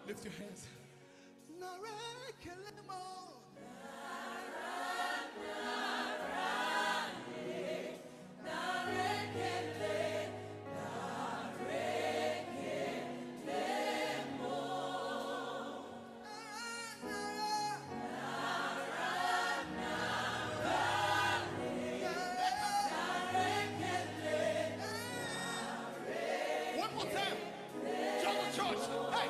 Lift your hands. One more time. Jungle Church. Hey.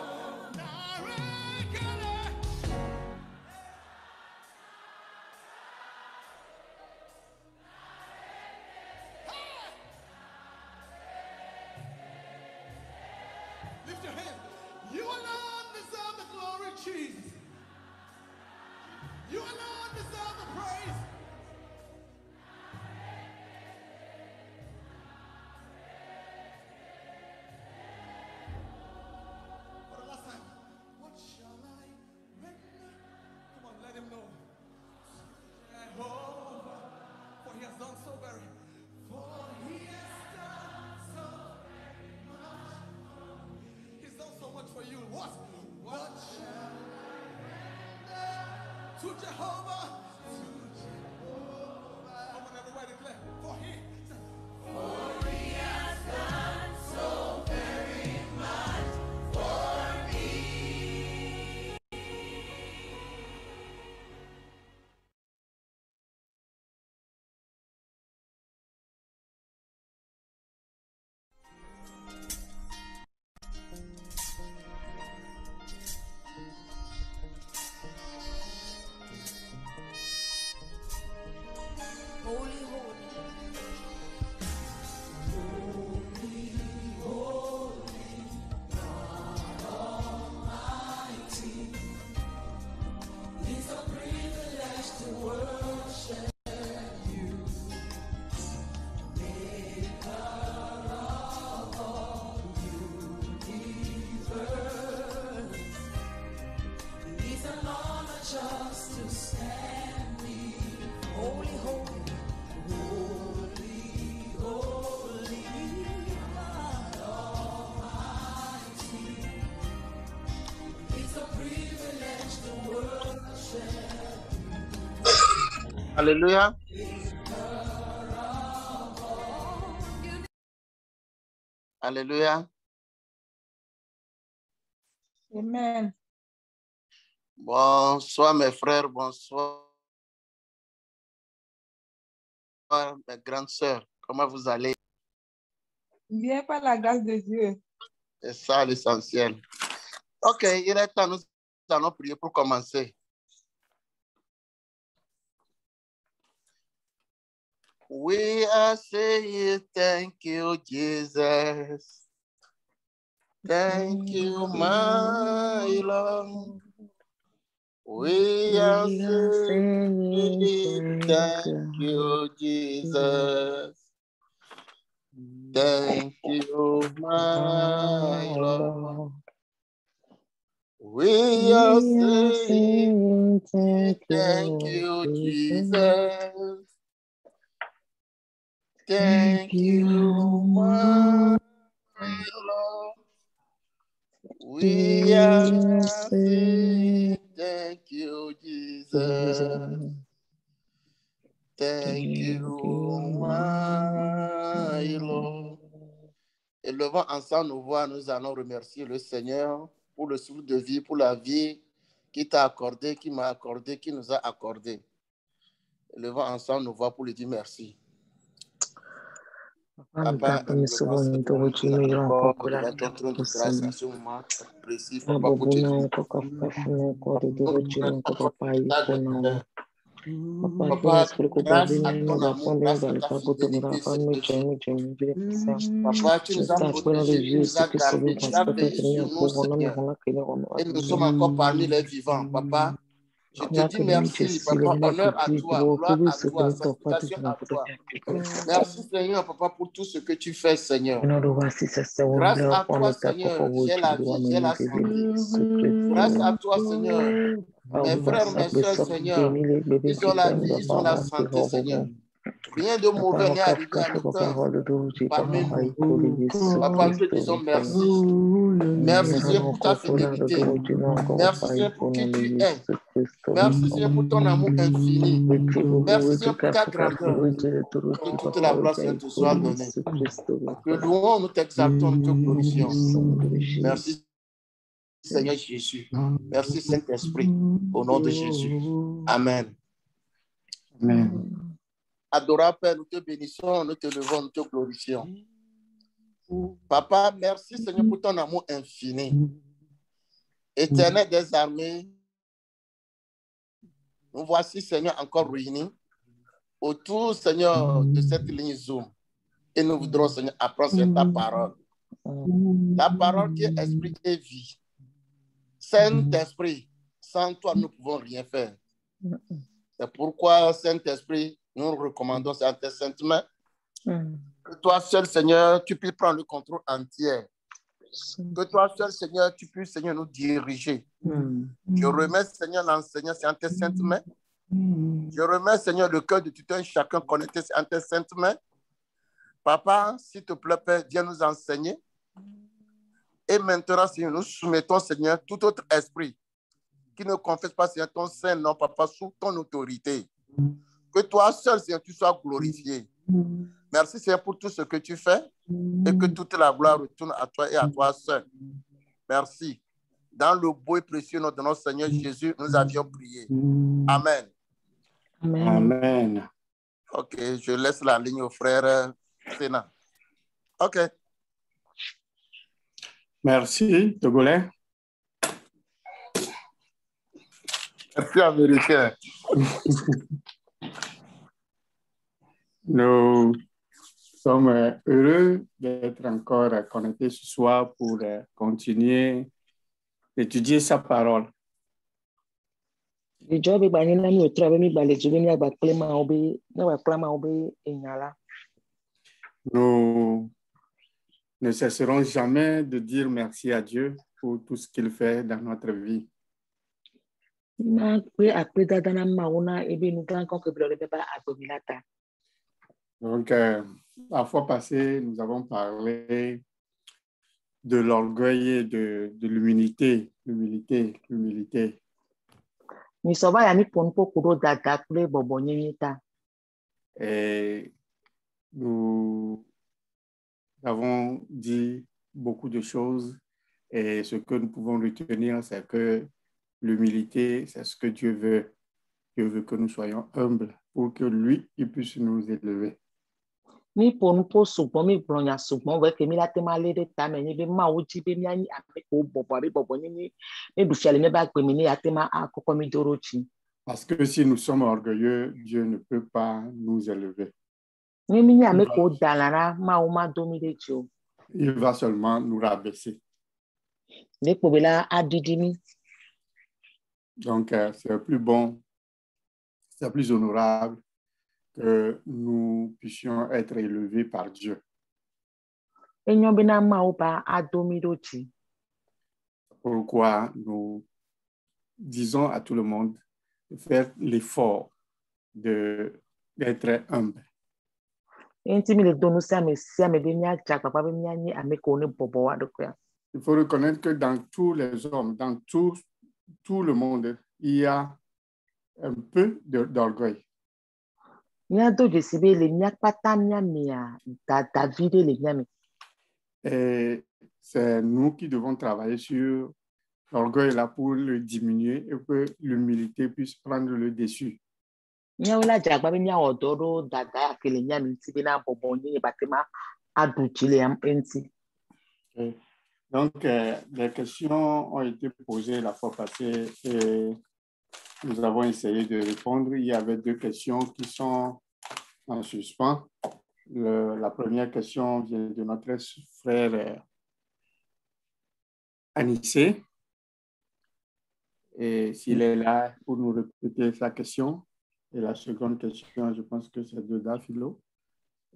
Lift your hands. You alone deserve the glory, Jesus. You alone deserve the praise. For the last time, what shall I render? Come on, let him know. Jehovah, for he has done so very. For he has done so very much. He's done so much for you. What shall I render to Jehovah? To Jehovah. Come on, everybody declare. For he has done so very much for me. Holy, holy. Holy, holy. Hallelujah. Alléluia. Amen. Bonsoir mes frères, bonsoir mes grandes sœurs. Comment vous allez? Bien par la grâce de Dieu. C'est ça l'essentiel. Ok, il est temps. Nous allons prier pour commencer. We are saying thank you, Jesus. Thank you, my Lord. We are saying thank you, Jesus. Thank you, my Lord. We are saying thank you, Jesus. Thank you, my Lord. We are saying thank you, Jesus. Thank you, my Lord. Élevons ensemble nos voix, nous allons remercier le Seigneur pour le souffle de vie, pour la vie qui t'a accordé, qui m'a accordé, qui nous a accordé. Élevons ensemble nos voix pour lui dire merci. Papa, nous encore devant ton trône de grâce à ce moment précis, papa, pour te dire. Papa, grâce à ton amour, grâce à ta fidélité, Papa, tu nous as protégés, tu nous as gardés, tu as veillé sur nous, Seigneur. Et nous sommes encore parmi les vivants, Papa. Je te dis merci, Papa. Honneur à toi, gloire à toi, sanctification à toi. Merci, Seigneur, Papa, pour tout ce que tu fais, Seigneur. Grâce à toi, Seigneur, j'ai la vie, j'ai la santé. Grâce à toi, Seigneur, mes frères, mes soeurs, Seigneur, ils ont la vie, ils ont la santé, Seigneur. Rien de mauvais n'est arrivé à aucun parmi nous. Papa, nous te disons merci. Merci, Seigneur, pour ta fidélité. Merci, Seigneur, pour qui tu es. Merci, Seigneur, pour ton amour infini. Merci, Seigneur, pour ta grandeur. Que toute la gloire, Seigneur, te soit donnée. Que louons, nous t'exaltons, nous te glorifions. Merci, Seigneur Jésus. Merci, Saint-Esprit. Au nom de Jésus. Amen. Amen. Adorable Père, nous te bénissons, nous te levons, nous te glorifions. Papa, merci Seigneur pour ton amour infini. Éternel des armées, nous voici Seigneur encore réunis autour Seigneur de cette ligne Zoom. Et nous voudrons Seigneur apprendre sur ta parole. La parole qui est esprit et vie. Saint-Esprit, sans toi nous ne pouvons rien faire. C'est pourquoi Saint-Esprit, nous recommandons à tes saintes mains que toi seul, Seigneur, tu puisses prendre le contrôle entier. Que toi seul, Seigneur, tu puisses, Seigneur, nous diriger. Je remets, Seigneur, l'enseignant en tes saintes mains. Je remets, Seigneur, le cœur de tout un chacun connecté en tes saintes mains. Papa, s'il te plaît, Père, viens nous enseigner. Et maintenant, Seigneur, nous soumettons, Seigneur, tout autre esprit qui ne confesse pas, Seigneur, ton saint nom, Papa, sous ton autorité. Que toi seul, Seigneur, tu sois glorifié. Merci, Seigneur, pour tout ce que tu fais et que toute la gloire retourne à toi et à toi seul. Merci. Dans le beau et précieux nom de notre Seigneur Jésus, nous avions prié. Amen. Amen. OK, je laisse la ligne au frère Sénat. OK. Merci, Togolais. Merci, Américain. Nous sommes heureux d'être encore connectés ce soir pour continuer d'étudier sa parole. Nous ne cesserons jamais de dire merci à Dieu pour tout ce qu'il fait dans notre vie. Donc, la fois passée, nous avons parlé de l'orgueil et de l'humilité. L'humilité. Et nous avons dit beaucoup de choses et ce que nous pouvons retenir, c'est que l'humilité, c'est ce que Dieu veut. Dieu veut que nous soyons humbles pour que lui, il puisse nous élever. Mi pour nous pour souvent mi pour nya souvent ouais que mi la tema le de ta me ni be ma uji be mi ani ame ko bobo ni du fiale me ba pe mi ni atema akoko mi dorochi. Parce que si nous sommes orgueilleux, Dieu ne peut pas nous élever. Ni mi ni ame ko dalara ma o ma do mi de jo. Il va seulement nous rabaisser. Ne ko be la adidi mi. Donc c'est plus bon, c'est plus honorable que nous puissions être élevés par Dieu. Pourquoi nous disons à tout le monde de faire l'effort d'être humble. Il faut reconnaître que dans tous les hommes, dans tout le monde, il y a un peu d'orgueil. Et c'est nous qui devons travailler sur l'orgueil là pour le diminuer et que l'humilité puisse prendre le dessus. Donc, les questions ont été posées la fois passée et nous avons essayé de répondre. Il y avait 2 questions qui sont en suspens. La première question vient de notre frère Anissé. Et s'il est là pour nous répéter sa question. Et la seconde question, je pense que c'est de Dafilo.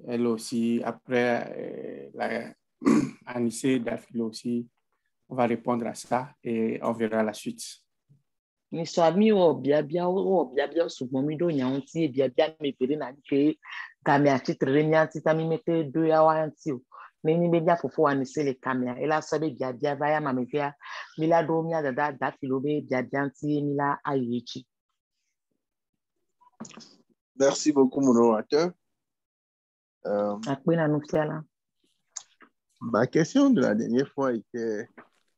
Elle aussi, après Anissé, Dafilo aussi, on va répondre à ça et on verra la suite. Ni swami o bia sugbon mi do nyan ti bia me pere na ke kamia titre nyan ti tami mete 2 ya wa anti o ni be bia fofo wa ni se le kamia e la so be bia va ya ma me bia mi la do mi ada da filo be bia anti mi la ayechi. Merci beaucoup mon orateur. Ma question de la dernière fois était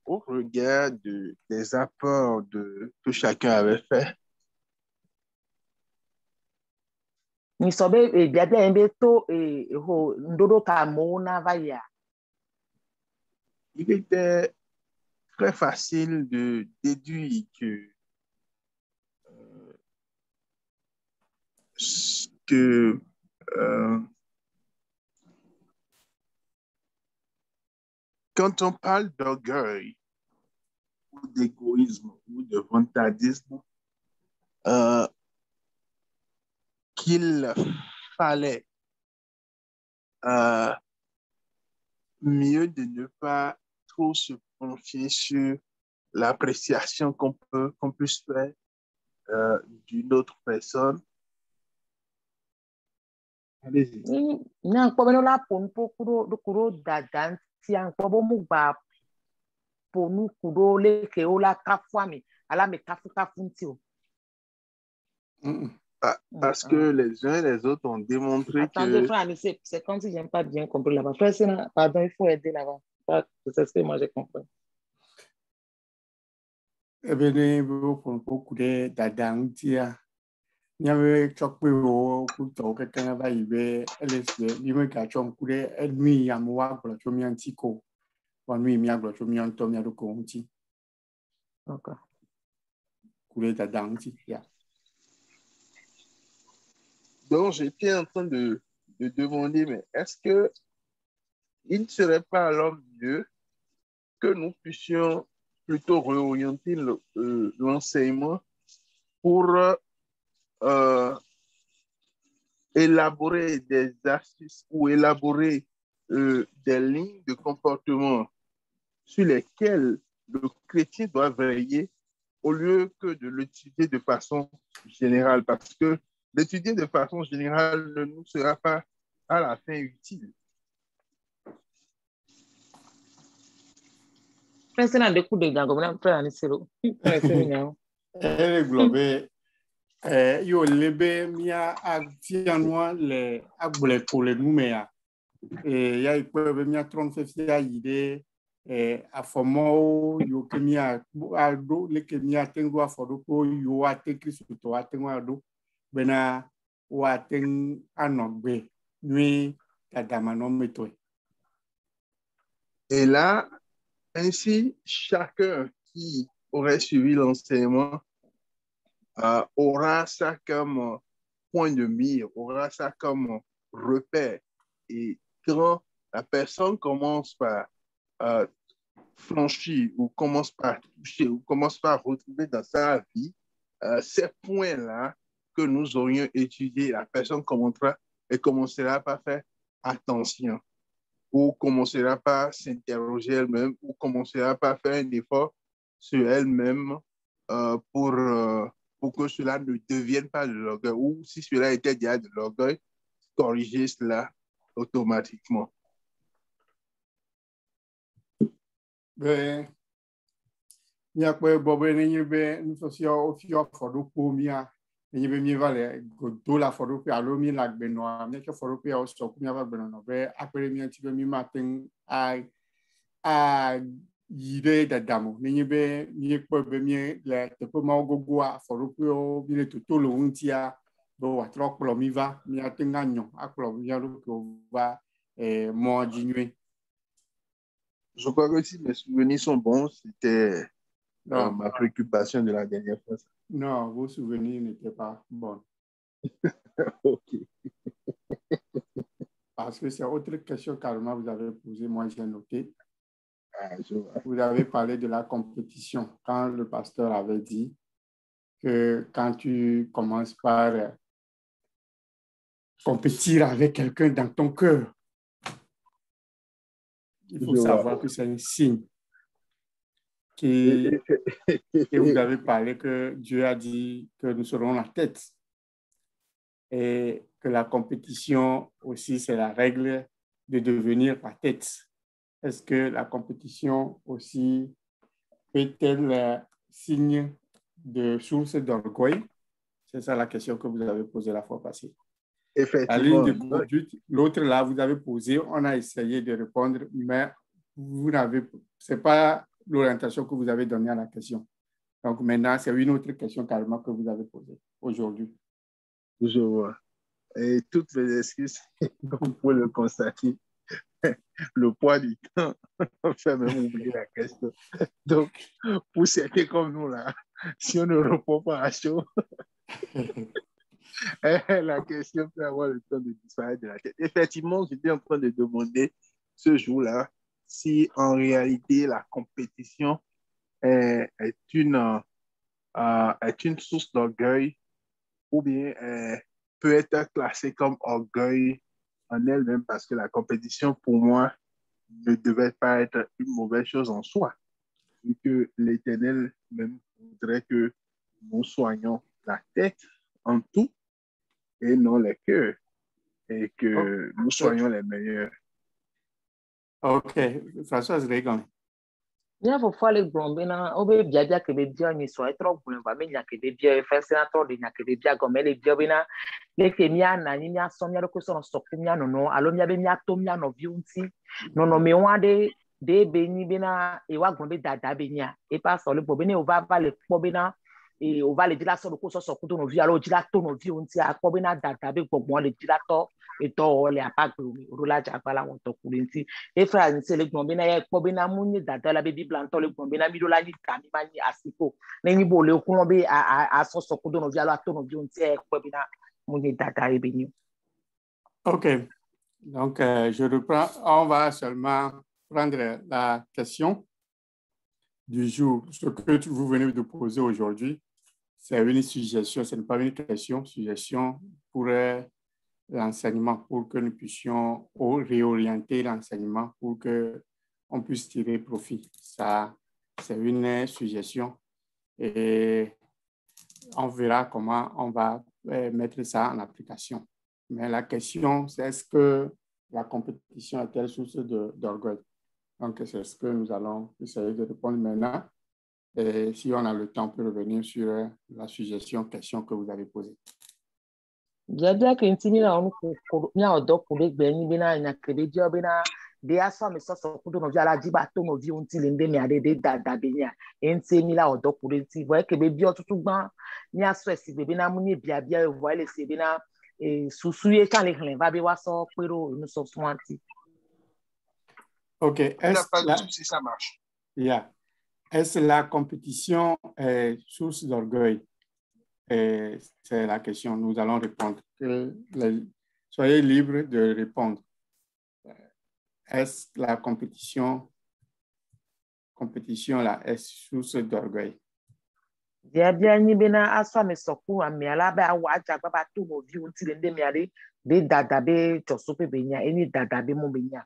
au regard des apports que chacun avait fait. Il était très facile de déduire que quand on parle d'orgueil ou d'égoïsme ou de vantardisme, qu'il fallait mieux de ne pas trop se confier sur l'appréciation qu'on puisse faire d'une autre personne. Allez-y. Parce que les uns et les autres ont démontré que... C'est comme si je n'ai pas bien compris là-bas. Pardon, il faut aider là-bas. C'est ce que moi j'ai compris. Eh bien, beaucoup de dadantia. Il y avait choqué au couteau que quelqu'un va y ver. Elle est il me cache un coup de nuit à moi pour le chômage antico. Pour nuit, il y a le chômage antomia de conti. Ok. Coulé dadantia. Donc, j'étais en train de demander, mais est-ce qu'il ne serait pas alors mieux que nous puissions plutôt réorienter l'enseignement pour élaborer des astuces ou élaborer des lignes de comportement sur lesquelles le chrétien doit veiller au lieu que de l'étudier de façon générale, parce que l'étudier de façon générale ne nous sera pas à la fin utile. Président de coup de gang, on a fait un essero. Globé, yo lebe mia actianwa le agbole pour le numea. Et ya ipewe mia tronfefia ide a fomo yo kemia ado le kemia tengo afodo ko yo ate Kristo to atengo ado bena o aten anogbe nui Et là, ainsi, chacun qui aurait suivi l'enseignement aura ça comme point de mire, aura ça comme repère. Et quand la personne commence par franchir ou commence par toucher ou commence par retrouver dans sa vie ces points-là que nous aurions étudiés, la personne commencera par faire attention ou commencera par s'interroger elle-même ou commencera par faire un effort sur elle-même pour que cela ne devienne pas de l'orgueil ou si cela était déjà de l'orgueil, corriger cela automatiquement. Ben, il y a quoi, Bob, nous sommes au Mia, il y a go la photo, alors mi la benoît, mais que photo, au stock, mi va benoît, ben, après mi un petit peu mi matin à yide da damo, ni be mi quoi, ben mi la te peux m'en go à photo, mi le tout le untia, bon, à trois pour mi va, mi a tenganyo, à quoi mi a le que va, moi diminuer. Je crois que si mes souvenirs sont bons, c'était ma préoccupation de la dernière fois. Non, vos souvenirs n'étaient pas bons. Ok. Parce que c'est autre question carrément vous avez posée, moi j'ai noté. Je vois. Vous avez parlé de la compétition. Quand le pasteur avait dit que quand tu commences par compétir avec quelqu'un dans ton cœur, il faut savoir que c'est un signe. Et vous avez parlé que Dieu a dit que nous serons la tête et que la compétition aussi, c'est la règle de devenir la tête. Est-ce que la compétition aussi est-elle signe de source d'orgueil? C'est ça la question que vous avez posée la fois passée. Effectivement. La ligne de conduite, l'autre là, vous avez posé, on a essayé de répondre, mais ce n'est pas l'orientation que vous avez donnée à la question. Donc maintenant, c'est une autre question carrément que vous avez posée aujourd'hui. Je vois. Et toutes mes excuses, comme vous pouvez le constater, le poids du temps fait même oublier la question. Donc, pour certains comme nous, là, si on ne répond pas à chaud, la question peut avoir le temps de disparaître de la tête. Effectivement, j'étais en train de demander ce jour-là si en réalité la compétition est une source d'orgueil ou bien peut être classée comme orgueil en elle-même parce que la compétition, pour moi, ne devait pas être une mauvaise chose en soi. Vu que l'Éternel même voudrait que nous soignions la tête en tout et non le cœur et que nous soyons les meilleurs. Ok, François Regan. Bien pour faire les grombina, on veut bien que les biens ne soient trop bons, mais il y a que des biens, faire ça trop, il y a que des biens comme les biens, les féminas, il y a somnia que sont stockés, non, alors il y a bien tomia no viunti, non, mais on a des bénis, bena, et wa grombe dada benia, et pas sur le bobine, on va les pobena, et on va les dire la sur le cours sur nos vies, alors dilato nos viunti, à pobena dada, pour moi, les dilato. Et tout les apacs roulage à pas la honte coulinti et frère c'est le gombina ya kobina muni dada la baby blanc le gombina mi dola ni kami mani asiko neni bolé okulombe a so kudo no vialo atono bi onti e kobina muni dada e beni. OK. Donc je reprends, on va seulement prendre la question du jour. Ce que vous venez de poser aujourd'hui, c'est une suggestion, ce n'est pas une question, suggestion pour l'enseignement, pour que nous puissions réorienter l'enseignement, pour qu'on puisse tirer profit. Ça, c'est une suggestion et on verra comment on va mettre ça en application. Mais la question, c'est est-ce que la compétition est-elle source d'orgueil? Donc, c'est ce que nous allons essayer de répondre maintenant. Et si on a le temps, on peut revenir sur la suggestion, question que vous avez posée. Bien que intimi na on ko nya odo ko be gbeni bi na nya kebe di obi na de aso mi so kudo no vi ala di ba to no vi unti le nde mi ade de dada be nya enti la odo ko nti bo kebe bi otutu gban ni aso esi be na mu ni bia bia wo ele se be na et sous-souillé quand les gens va bien so pero nous sommes sointi. OK. Si ça marche. Yeah. Est-ce la compétition est source d'orgueil? C'est la question. Nous allons répondre. Soyez libres de répondre. Est-ce la compétition là est source d'orgueil? Bien ni bena aswa me soku ami ala ba wa aja ba tu mo vi unti le ndemi ale be dada be chosope be nya eni dada be mo be nya.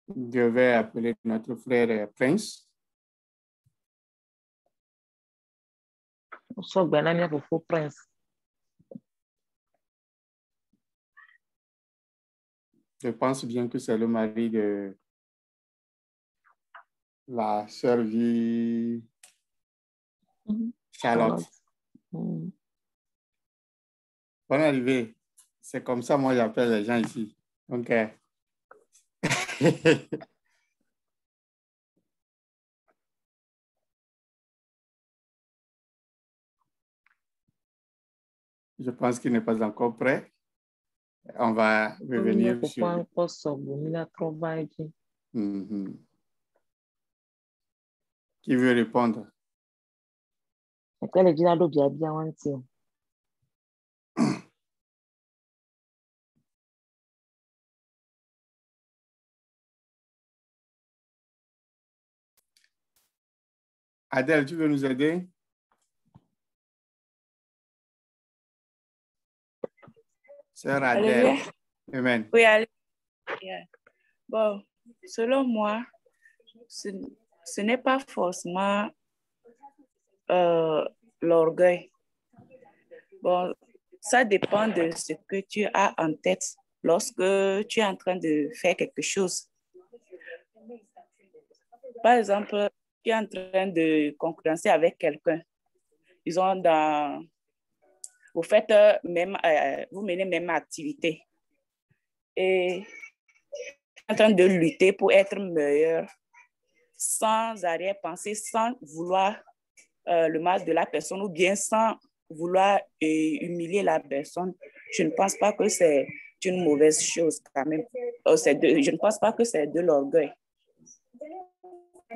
Je vais appeler notre frère Prince. So gbe na mi fo Prince. Je pense bien que c'est le mari de la sœur vie Charlotte. Bonne arrivée. C'est comme ça, moi, j'appelle les gens ici. Donc, je pense qu'il n'est pas encore prêt. On va revenir sur... Qui veut répondre? Adèle, tu veux nous aider? Sœur Adèle. Amen. Oui, allez. Yeah. Bon, selon moi, ce n'est pas forcément l'orgueil. Bon, ça dépend de ce que tu as en tête lorsque tu es en train de faire quelque chose. Par exemple, tu es en train de concurrencer avec quelqu'un. Disons, vous faites vous menez même activité. Et en train de lutter pour être meilleur, sans arrière-pensée, sans vouloir le mal de la personne ou bien sans vouloir humilier la personne. Je ne pense pas que c'est une mauvaise chose quand même. Je ne pense pas que c'est de l'orgueil.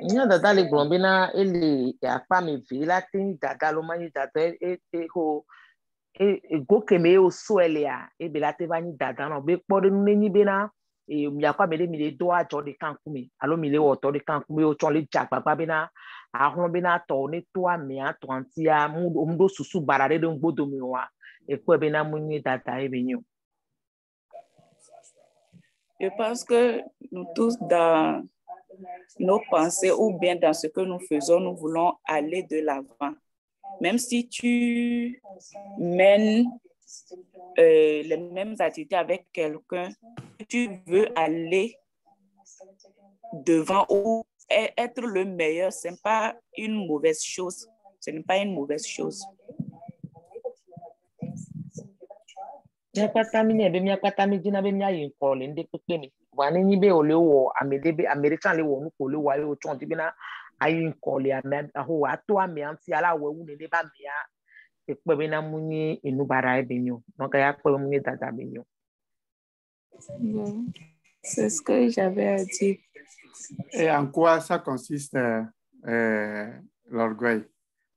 Nya dada le glombina ele akpa me vi la tin dada lo mani dada go keme o so elia e be la te bani dada no be kpode nu ni bena mi akpa me le mi le do ajo de kankumi alo mi le woto de kankumi o chon le jagbagba bena ahun bena to ni to ami ato antia mu do susu barare de ngbodo mi wa e ko bena mu ni dada e benyo. Je pense que nous tous dans nos pensées ou bien dans ce que nous faisons, nous voulons aller de l'avant. Même si tu mènes les mêmes activités avec quelqu'un, tu veux aller devant ou être le meilleur, ce n'est pas une mauvaise chose. Ce n'est pas une mauvaise chose. Wani ni be ole wo amedebe american le wo nu ko le wa yo chon ti bina ayin ko le aho ato ame anti ala wo wu ne le ba me ya e pe bina mu ni inu bara e benyo donc ya pe mu ni dada benyo. C'est ce que j'avais à dire. Et en quoi ça consiste l'orgueil?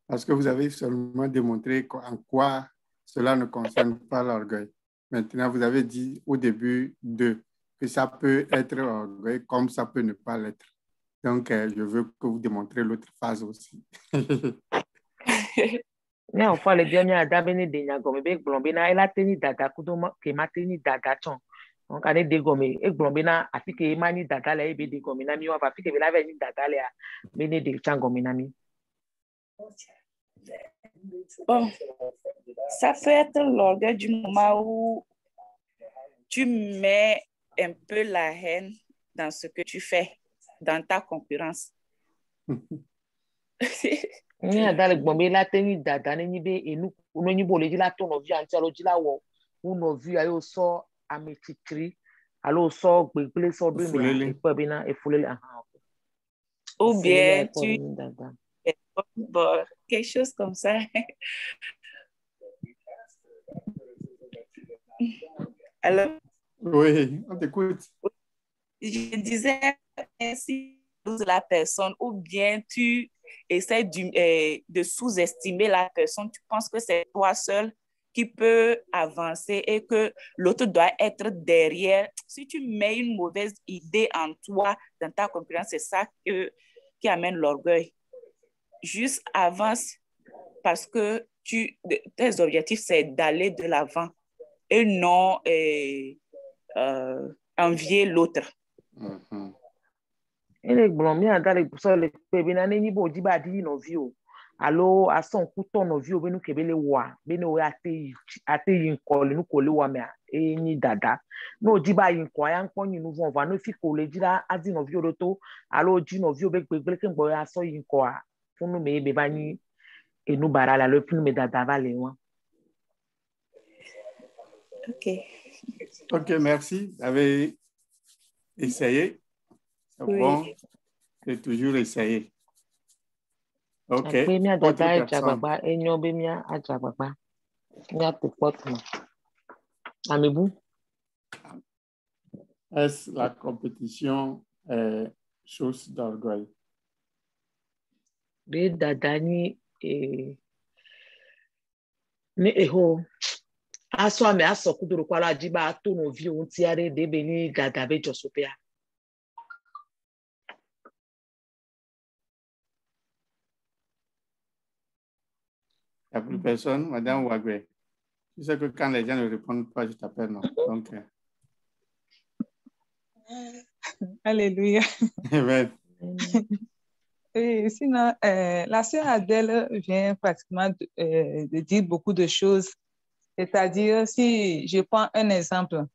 Parce que vous avez seulement démontré en quoi cela ne concerne pas l'orgueil. Maintenant, vous avez dit au début que ça peut être orgueil comme ça peut ne pas l'être. Donc, je veux que vous démontrez l'autre phase aussi. Ne on fa le bien mi ada beni de nya go me be glombe na ela teni dada kudo ke mateni dada chon. Donc ane de go me e glombe na afike mani dada le be de go me na mi wa fa afike be la ve ni dada le a beni de chan go me na mi. Bon, ça peut être l'orgueil du moment où tu mets un peu la haine dans ce que tu fais, dans ta concurrence. Ni adale gbombe la teni dada ni be enu no ni bo le la to no vi anti alo ji la wo uno vi ayo so ametitri alo so gbegble so do mi e pe bi na e fulele aha. Ou bien tu bon, quelque chose comme ça. Alors, Oui, on t'écoute. je disais, si la personne ou bien tu essaies de sous-estimer la personne, tu penses que c'est toi seul qui peut avancer et que l'autre doit être derrière. Si tu mets une mauvaise idée en toi, dans ta compétence, c'est ça qui amène l'orgueil. Juste avance parce que tes objectifs, c'est d'aller de l'avant et non envier l'autre. Mhm. Ele gblɔm míada le sɔ le kpe bena ne nyi be wòdi be aɖi nɔviwo alo asɔ ŋkutɔ nɔviwo be nu ke be le wɔa be ne wo ate yi ŋkɔ le nu ko le wɔa mea enyi dada ne wòdi be ayi ŋkɔ ya ŋkpɔ nyi nu vɔ va ne fi ko le dzi ɖa adi nɔviwo ɖo to alo wòdi nɔviwo be gbegble ke ŋgbɔ ya asɔ yi ŋkɔa funu me be va nyi enu bara le alo funu me dada va le wa. Ok, merci. Vous avez essayé. C'est Oui. bon. J'ai toujours essayé. Ok. Akpe mía Autre dada edze personne. agbagba enyo be mía adze agbagba mía to kpɔtuma. Amebu. Est-ce la compétition chose d'orgueil? Be dada ni ni eho asɔ ame asɔ kudoro kwa la dzi be ato nɔviwo ŋuti aɖe de be ni dada be dzɔsopea. Il n'y a plus personne, Madame Ouagbé. Tu sais que quand les gens ne répondent pas, je t'appelle, non? Donc, Alléluia. amen. Et sinon, la sœur Adèle vient pratiquement de dire beaucoup de choses. C'est-à-dire, si je prends un exemple,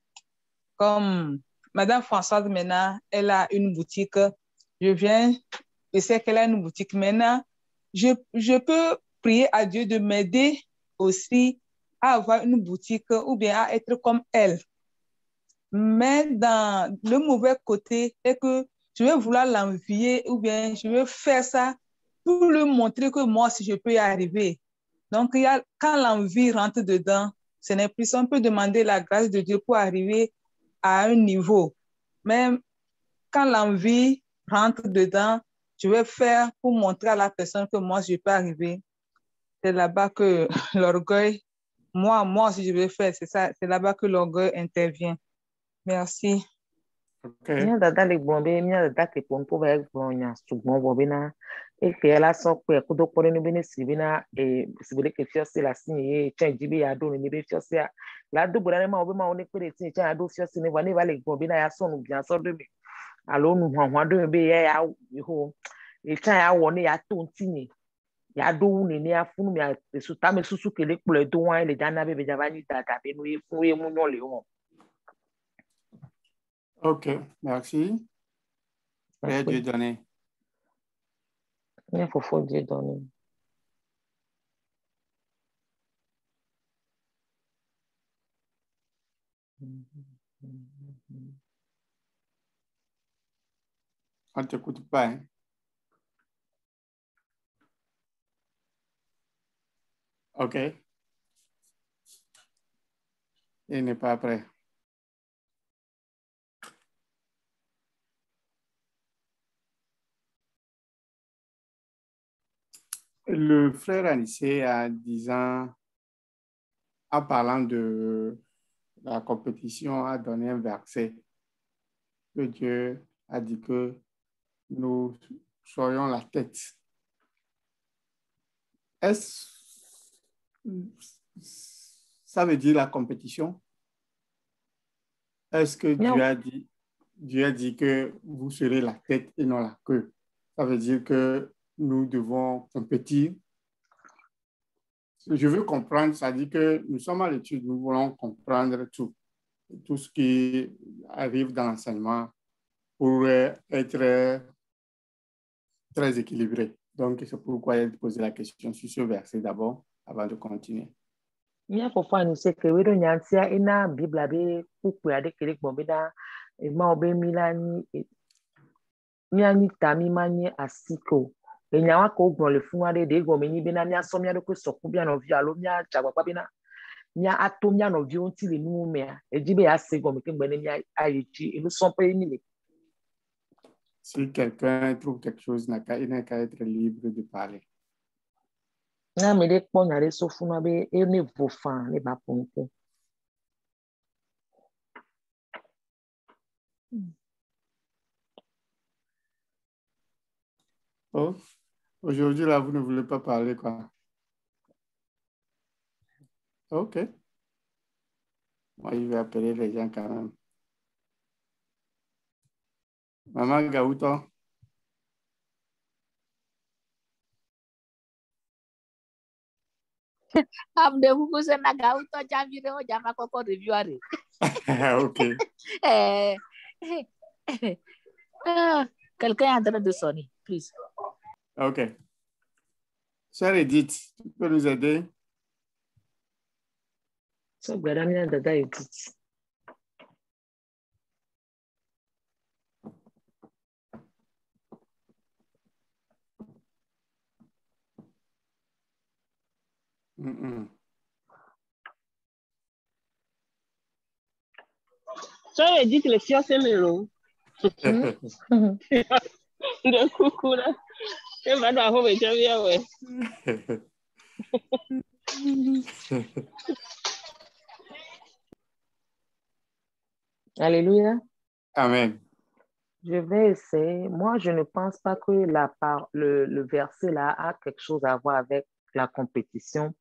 comme Madame Françoise maintenant, elle a une boutique. Je sais qu'elle a une boutique maintenant. Je peux prier à Dieu de m'aider aussi à avoir une boutique ou bien à être comme elle. Mais dans le mauvais côté, c'est que je vais vouloir l'envier ou bien je vais faire ça pour lui montrer que moi aussi je peux y arriver. Donc, quand l'envie rentre dedans, ce n'est plus, on peut demander la grâce de Dieu pour arriver à un niveau. Mais quand l'envie rentre dedans, je vais faire pour montrer à la personne que moi je peux arriver. C'est là-bas que l'orgueil, moi si je vais faire, c'est ça, c'est là-bas que l'orgueil intervient. Merci. Okay. Mía dada le gblɔm be mía dada ke ƒo ŋku va gblɔ nya sugbɔ vɔ bena exe la sɔ kpe kudo kpɔ ɖe nu bene si bena si be ke fiɔse le asi ye tsɛ dzi be yaɖo ne be fiɔsea la do gbe ɖa ne mawo be mawo ne kpe ɖe ti tsɛ yaɖo fiɔse ne vɔ ne va le gblɔ bena ya sɔ nu bia sɔ ɖo me alo nu hɔhɔa ɖo me be ya ho tsɛ ya wɔ ne ya to ŋuti ne ya ɖo wu ne ya funu me tame susu ke le kplɔe do wa le dana be be dzava nyi dada be nu ye funu ye mu nyɔ le wɔm. Ok, merci. Père Dieu donné. Mía fofo Dieu donné. On ne t'écoute pas. Hein? Ok. Il n'est pas prêt. Le frère Anissé, en parlant de la compétition, a donné un verset que Dieu a dit que nous soyons la tête. Est-ce ça veut dire la compétition? Est-ce que Dieu a dit que vous serez la tête et non la queue? Ça veut dire que nous devons compétir. Je veux comprendre, ça dit que nous sommes à l'étude, nous voulons comprendre tout ce qui arrive dans l'enseignement pour être très équilibré. Donc, c'est pourquoi il a posé la question sur ce verset d'abord, avant de continuer. Mía fofo Anissé ke we ɖo nyantia ena Bibla be kpukpui aɖe ke ɖe gbɔ be na emawo be míanyi ta mi ma nye asi ko enyawa ke wogblɔ le funu aɖe ɖe gɔme nyi bena míasɔ mía ɖokui sɔku mía nɔvi alo míadze agbagba bena mia ato mia no vi onti le nu mea e jibe ya sego me kengbe ne mia ayechi e nous sommes pas émis. Si quelqu'un trouve quelque chose, il n'a qu'à être libre de parler. Na me de kpo nya de so funa be e ne vo fan ne ba ponko. Oh, aujourd'hui, là, vous ne voulez pas parler, quoi. OK. Moi, je vais appeler les gens quand même. Maman Gauto. Amde hukusen na Gauto jamire o jama koko review are. OK. Quelqu'un est en train de sonner, please. OK. Chère Edith, tu peux nous aider? So gbaramina dada Edith. So Edith le fio c'est le ro. De coucou là. Et va dans ho je viens ouais. Alléluia. Amen. Je vais essayer. Moi, je ne pense pas que le verset là a quelque chose à voir avec la compétition.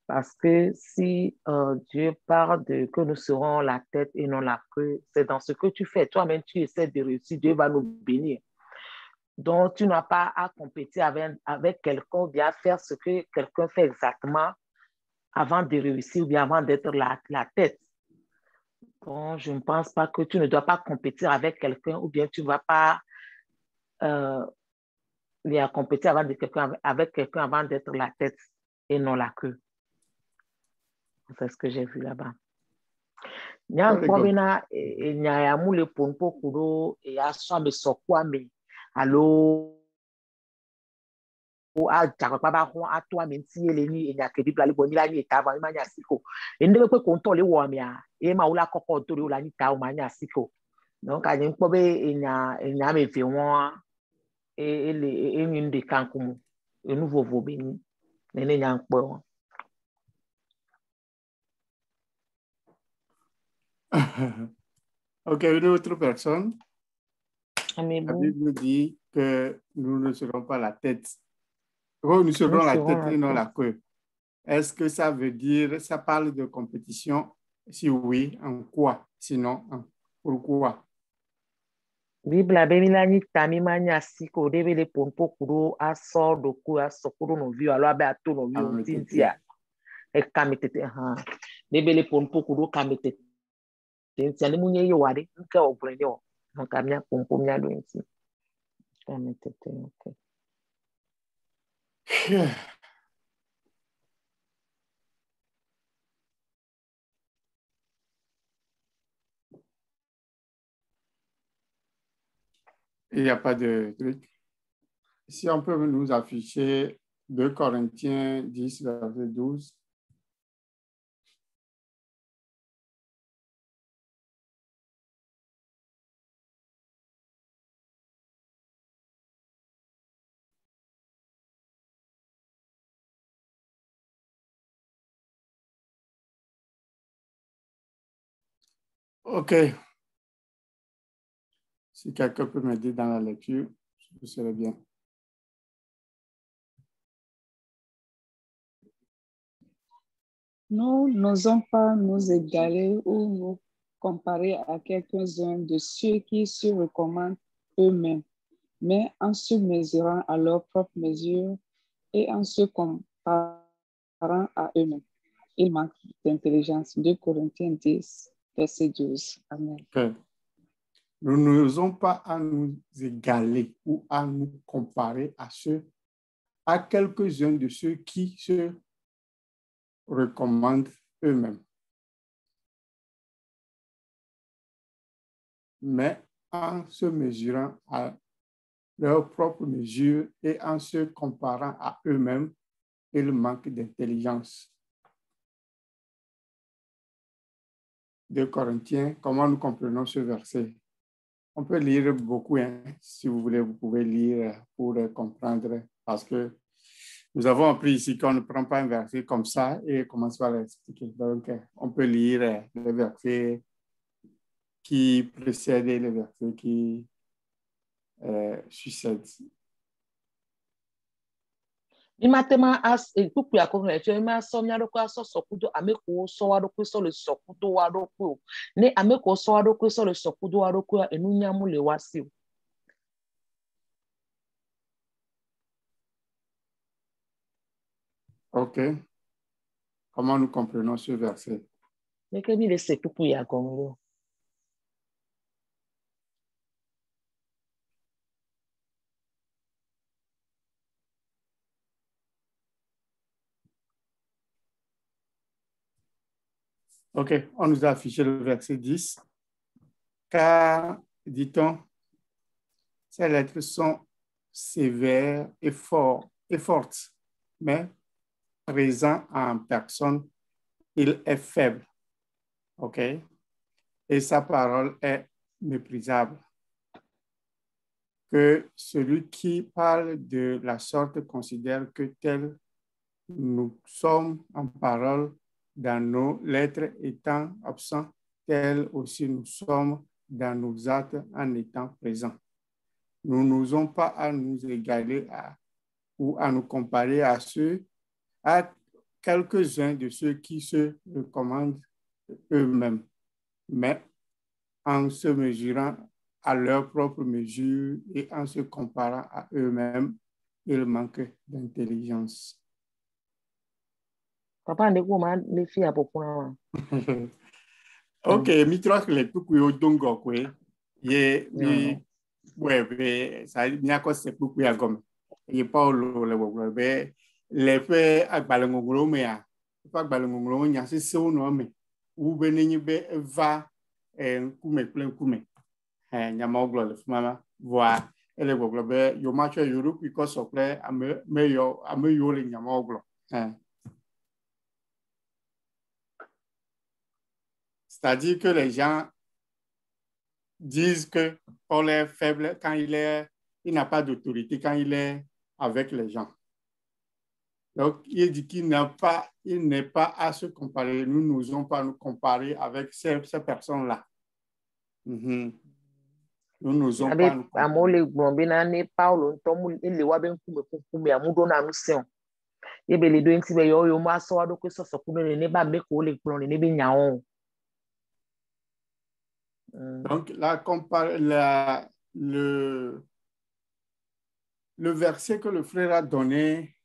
Parce que si Dieu parle de que nous serons la tête et non la queue, c'est dans ce que tu fais. Toi-même, tu essaies de réussir, Dieu va nous bénir. Donc, tu n'as pas à compétir avec quelqu'un, bien faire ce que quelqu'un fait exactement avant de réussir ou bien avant d'être la tête. Donc, je ne pense pas que tu ne dois pas compétir avec quelqu'un ou bien tu ne vas pas compétir avec quelqu'un avant d'être la tête et non la queue. C'est ce que j'ai vu là-bas. Nyankpobina nyaya mule ponpo kudo ya swame sokwame alo a jakwa ba ho atwa menti eleni enyakedi blali bonila ni etava imanya siko ende pe ko nto le wo mi a e ma ula kokko tori ula ni ta o manya siko donc a nyankpobe enya me fe won ele enyin de kankumu enu vovo be ni nene nyankpo. OK, une autre personne. Amen. La Bible nous dit que nous ne serons pas la tête. Nous serons la tête et non la queue. Est-ce que ça veut dire, ça parle de compétition? Si oui, en quoi? Sinon, pourquoi? Bible abemila ni tami manya siko debele ponpo kuro aso doku aso kuro no view alo abe ato no view tintia e kametete ha debele ponpo kuro kametete tintia ni munye yo wade nke obrene o nka mia ponpo mia do nti kametete. Okay. Il n'y a pas de truc. Si on peut nous afficher 2 Corinthiens 10, verset 12. OK. Si quelqu'un peut m'aider dans la lecture, ce serait bien. Nous n'osons pas nous égaler ou nous comparer à quelques-uns de ceux qui se recommandent eux-mêmes, mais en se mesurant à leur propre mesure et en se comparant à eux-mêmes. Il manque d'intelligence. 2 Corinthiens 10, verset 12. Amen. Okay. Nous n'osons pas à nous égaler ou à nous comparer à quelques-uns de ceux qui se recommandent eux-mêmes, mais en se mesurant à leur propre mesure et en se comparant à eux-mêmes, ils manquent d'intelligence. 2 Corinthiens, comment nous comprenons ce verset? On peut lire beaucoup, hein. Si vous voulez, vous pouvez lire pour comprendre, parce que nous avons appris ici qu'on ne prend pas un verset comme ça et commence par l'expliquer. Donc, on peut lire les versets qui précèdent et les versets qui succèdent. Imatema as ekuku ya ko na fe ma so nya do ko aso sokudo ameko so wa do ko so le sokudo wa do ko ne ameko so wa do ko so le sokudo wa do ko enu nya mu le wasi. OK. Comment nous comprenons ce verset? Ne ke bi le se ekuku ya gongo. OK, on nous a affiché le verset 10. Car, dit-on, ces lettres sont sévères et fortes, mais présent en personne, il est faible. OK? Et sa parole est méprisable. Que celui qui parle de la sorte considère que tel nous sommes en parole dans nos lettres étant absents, tel aussi nous sommes dans nos actes en étant présents. Nous n'osons pas à nous égaler ou à nous comparer à quelques-uns de ceux qui se recommandent eux-mêmes, mais en se mesurant à leur propre mesure et en se comparant à eux-mêmes, ils manquent d'intelligence. Papa ne ko ma ne fi apopuna. OK, mi troque le puku yo dongo kwe. Ye mi webe sa mi akose puku ya gome. Ye Paulo le webe le fe agbalengongro me ya. Fa agbalengongro nya se no me. U be ni be va kume plen kume. Nya ma oglo le mama voa ele webe yo ma cho Europe because of le ame yo le nya ma oglo. C'est-à-dire que les gens disent que Paul est faible quand il n'a pas d'autorité, quand il est avec les gens. Donc, il dit qu'il n'est pas à se comparer. Nous n'osons pas nous comparer avec ces personnes-là. Nous n'osons pas nous comparer. Donc, le verset que le frère a donné,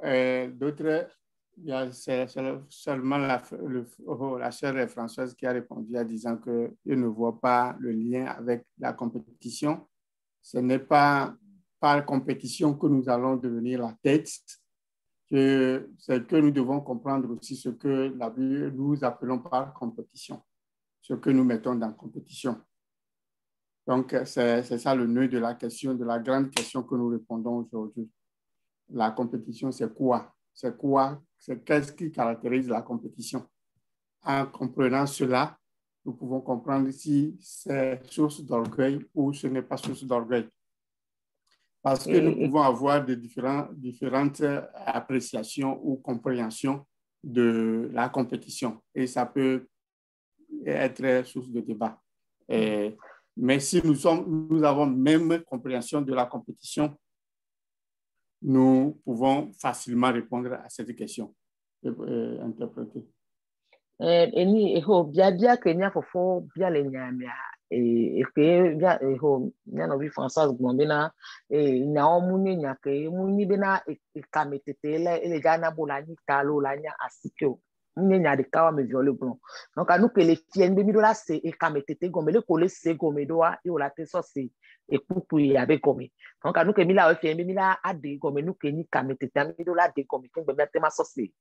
d'autres, c'est seulement la sœur Françoise qui a répondu en disant qu'il ne voit pas le lien avec la compétition. Ce n'est pas par compétition que nous allons devenir la tête. C'est que nous devons comprendre aussi ce que la Bible nous appelons par compétition, ce que nous mettons dans compétition. Donc, c'est ça le nœud de la question, de la grande question que nous répondons aujourd'hui. La compétition, c'est quoi? C'est quoi? C'est qu'est-ce qui caractérise la compétition? En comprenant cela, nous pouvons comprendre si c'est source d'orgueil ou ce n'est pas source d'orgueil. Parce que nous pouvons avoir de différentes appréciations ou compréhensions de la compétition. Et ça peut être source de débat. Mais si nous avons même compréhension de la compétition, nous pouvons facilement répondre à cette question, interpréter. Françoise Gombena Naomuni Nyake Muni Bena Kametele Elegana Bolani Talo Lanya Asikyo Nya de Kawa me viole blanc. Donc à nous que les tiennes de Midola c'est et Kametete Gomele Kole se Gomedoa et Olate so c'est et Pupu Yabe Gome. Donc à nous que Mila Ofie Mila Ade Gome nous que ni Kametete Midola de Gome Bema Tema so c'est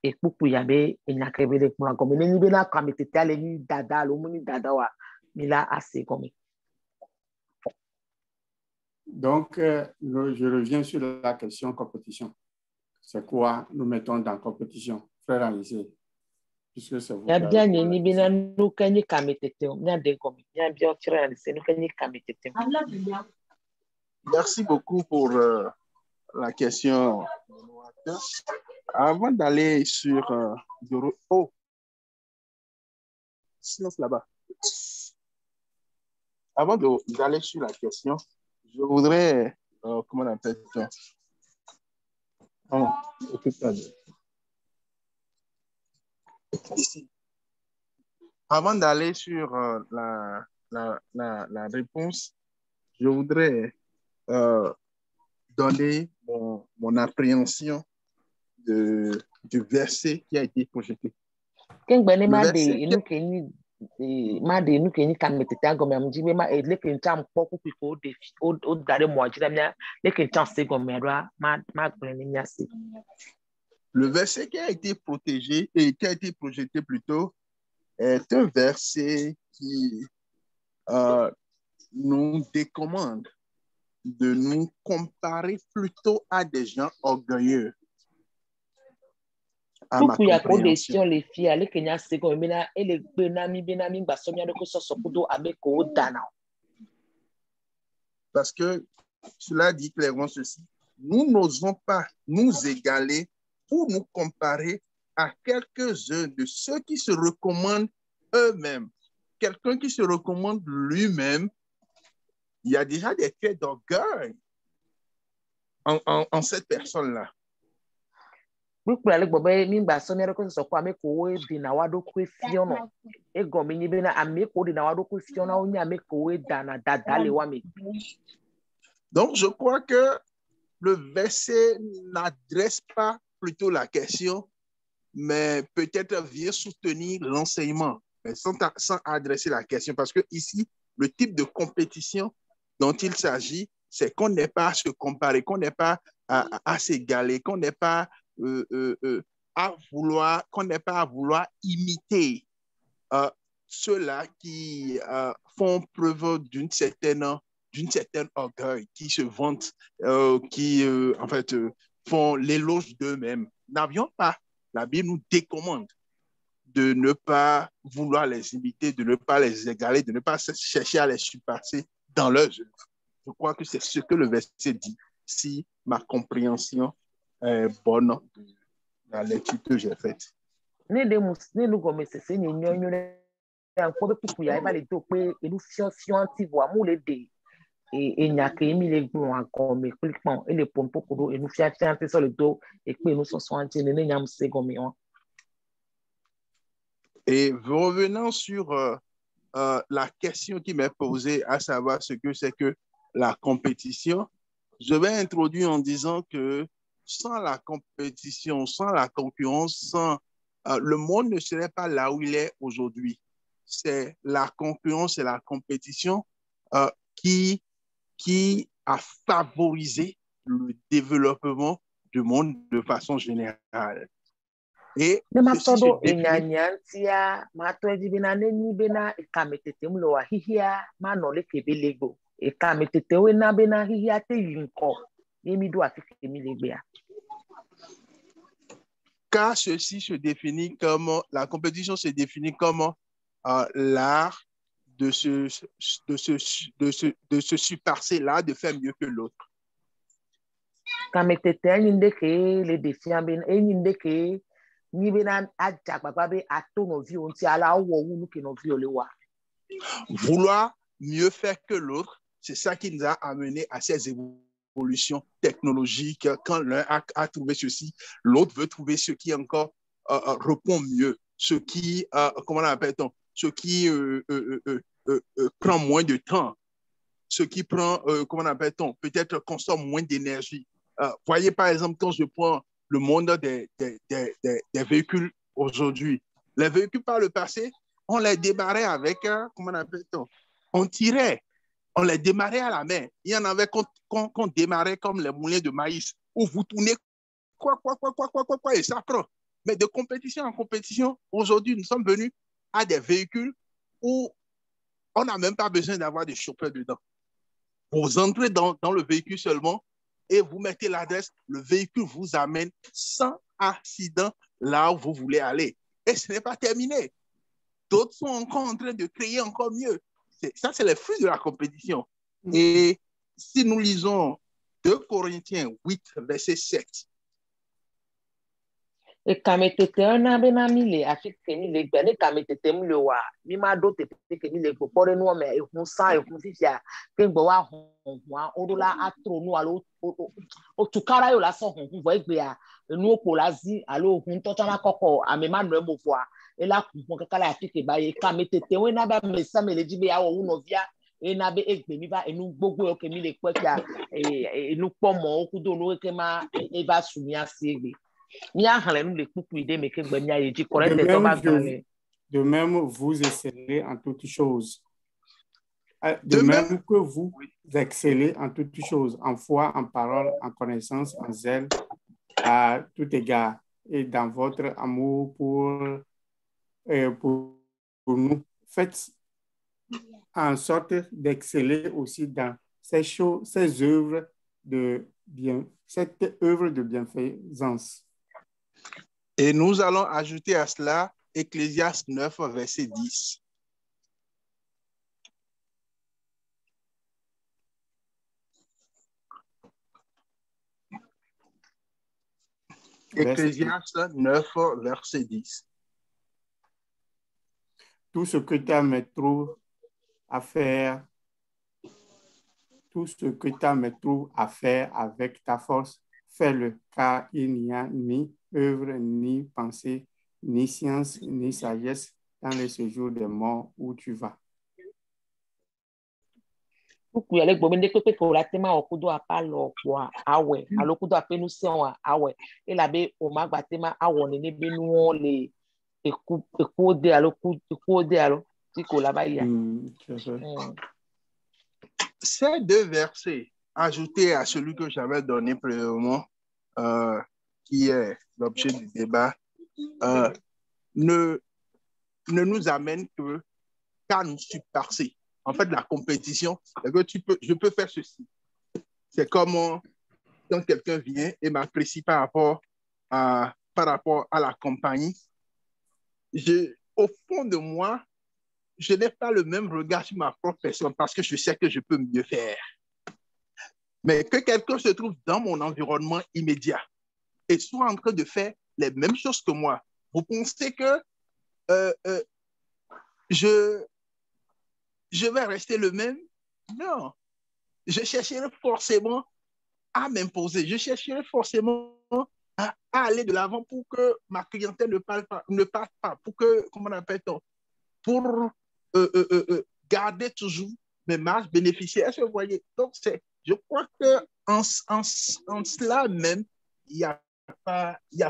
et Pupu Yabe et Nyakebele pour Gome ni Bena Kametete ale ni Dada Lomuni Dadawa Mila assez Gome. Donc, je reviens sur la question compétition. C'est quoi nous mettons dans compétition? Frère Alizé. puisque c'est vous Ya qui avez bien posé la ni question. bina nu kanyi kametete nya de gomi nya bio tira ni se nu kanyi kametete. Merci beaucoup pour la question. Avant d'aller sur... oh, silence là-bas. Avant d'aller sur la question, je voudrais... comment on appelle ça? Oh, occupe-toi de... Ici. Avant d'aller sur la réponse, je voudrais donner mon appréhension du verset qui a été projeté. Kengbe ma de verset enu kenyi ma de enu kenyi kametete agomi amji be ma le kencha mpoku piko de o dare mo ajira mia le kencha se gomi adwa ma gbe ni mia se. Le verset qui a été protégé et qui a été projeté plutôt est un verset qui nous décommande de nous comparer plutôt à des gens orgueilleux. À ma compréhension. Les filles, les Kenya Sego, Mina, et les Benami, Benami, Basomia de Kososokudo, Abeko, Dana. Parce que cela dit clairement ceci, nous n'osons pas nous égaler ou nous comparer à quelques-uns de ceux qui se recommandent eux-mêmes. Quelqu'un qui se recommande lui-même, il y a déjà des traits d'orgueil en cette personne-là. Donc, pour aller bobe mimba somia de Kosoko, Ameko, Dinawado, Kwefiono, et Gomini Bena, Ameko, Dinawado, Kwefiono, Ameko, Dana, Dada, Lewami. Donc, je crois que le verset n'adresse pas plutôt la question, mais peut-être vient soutenir l'enseignement, mais sans adresser la question. Parce que ici, le type de compétition dont il s'agit, c'est qu'on n'est pas à se comparer, qu'on n'est pas à s'égaler, qu'on n'est pas à vouloir imiter ceux-là qui font preuve d'une certaine orgueil, qui se vantent, qui en fait font l'éloge d'eux-mêmes. N'avions pas, la Bible nous décommande de ne pas vouloir les imiter, de ne pas les égaler, de ne pas chercher à les surpasser dans leurs œuvres. Je crois que c'est ce que le verset dit, si ma compréhension est bonne de la lecture que j'ai faite. Et il n'y a que les bons encore, mais cliquement, et les pompes pour nous, et nous faire sur le dos, et que nous sommes Et revenant sur la question qui m'est posée, à savoir ce que c'est que la compétition, je vais introduire en disant que sans la compétition, sans la concurrence, le monde ne serait pas là où il est aujourd'hui. C'est la concurrence et la compétition qui a favorisé le développement du monde de façon générale. Et ceci se définit... Car ceci se définit comme, la compétition se définit comme l'art de se surpasser, l'art de faire mieux que l'autre. Vouloir mieux faire que l'autre, c'est ça qui nous a amené à ces évolutions technologiques. Quand l'un a trouvé ceci, l'autre veut trouver ce qui encore répond mieux, ce qui, comment appelle-t-on, ce qui prend moins de temps, ce qui prend, comment appelle-t-on, peut-être consomme moins d'énergie. Voyez par exemple, quand je prends le monde des véhicules aujourd'hui, les véhicules par le passé, on les démarrait avec, comment appelle-t-on, on tirait, on les démarrait à la main. Il y en avait qu'on démarrait comme les moulins de maïs, où vous tournez, quoi, et ça prend. Mais de compétition en compétition, aujourd'hui, nous sommes venus à des véhicules où on n'a même pas besoin d'avoir des chauffeurs dedans. Vous entrez dans le véhicule seulement et vous mettez l'adresse, le véhicule vous amène sans accident là où vous voulez aller. Et ce n'est pas terminé. D'autres sont encore en train de créer encore mieux. Ça, c'est le fruit de la compétition. Et si nous lisons 2 Corinthiens 8, verset 7. E kametete ona be na mi le afi ke mi le gbe ne kametete mi le wa mi ma do te ke mi le gbo re nu me ehun san ehun fifia ke gbo wa hon odola atro nu alo o tukara yo la so hon vo egbe a nu opo la zi alo ohun to tana koko ame ma nu e mo fo a e la kun kakala afi ke ba ye kametete we na ba me sa me le jibe ya wo no via e na be egbe mi ba enu gbogbo o ke mi le pe pia enu po mo okudo no ke ma e ba sumi asi egbe. De même, vous excellez en toutes choses. De même que vous excellez en toutes choses, en foi, en parole, en connaissance, en zèle, à tout égard, et dans votre amour pour nous. Faites en sorte d'exceller aussi dans ces œuvres cette œuvre de bienfaisance. Et nous allons ajouter à cela Ecclésiaste 9, verset 10. Ecclésiaste 9, verset 10. Tout ce que ta main trouve à faire, tout ce que ta main trouve à faire avec ta force, fais-le, car il n'y a ni œuvre, ni pensée, ni science, ni sagesse dans les séjours des morts où tu vas. Puku ya le gbo mende pepe ko la tema okudo apalo kwa awe alokudo apenu se wa awe ela be o magba tema awo ne be nu le eku de alo ti ko la ba ya. Ces 2 versets ajoutés à celui que j'avais donné précédemment, qui est l'objet du débat, ne nous amènent qu'à nous surpasser. En fait, la compétition, c'est que je peux faire ceci. C'est comme quand quelqu'un vient et m'apprécie par rapport à la compagnie. Au fond de moi, je n'ai pas le même regard sur ma propre personne parce que je sais que je peux mieux faire. Mais que quelqu'un se trouve dans mon environnement immédiat et soit en train de faire les mêmes choses que moi, vous pensez que je vais rester le même? Non. Je chercherai forcément à m'imposer. Je chercherai forcément à aller de l'avant pour que ma clientèle ne passe pas, pour que, comment on appelle-t-on, pour garder toujours mes marges bénéficiaires. Est-ce que vous voyez? Donc, je crois qu'en cela même, il n'y a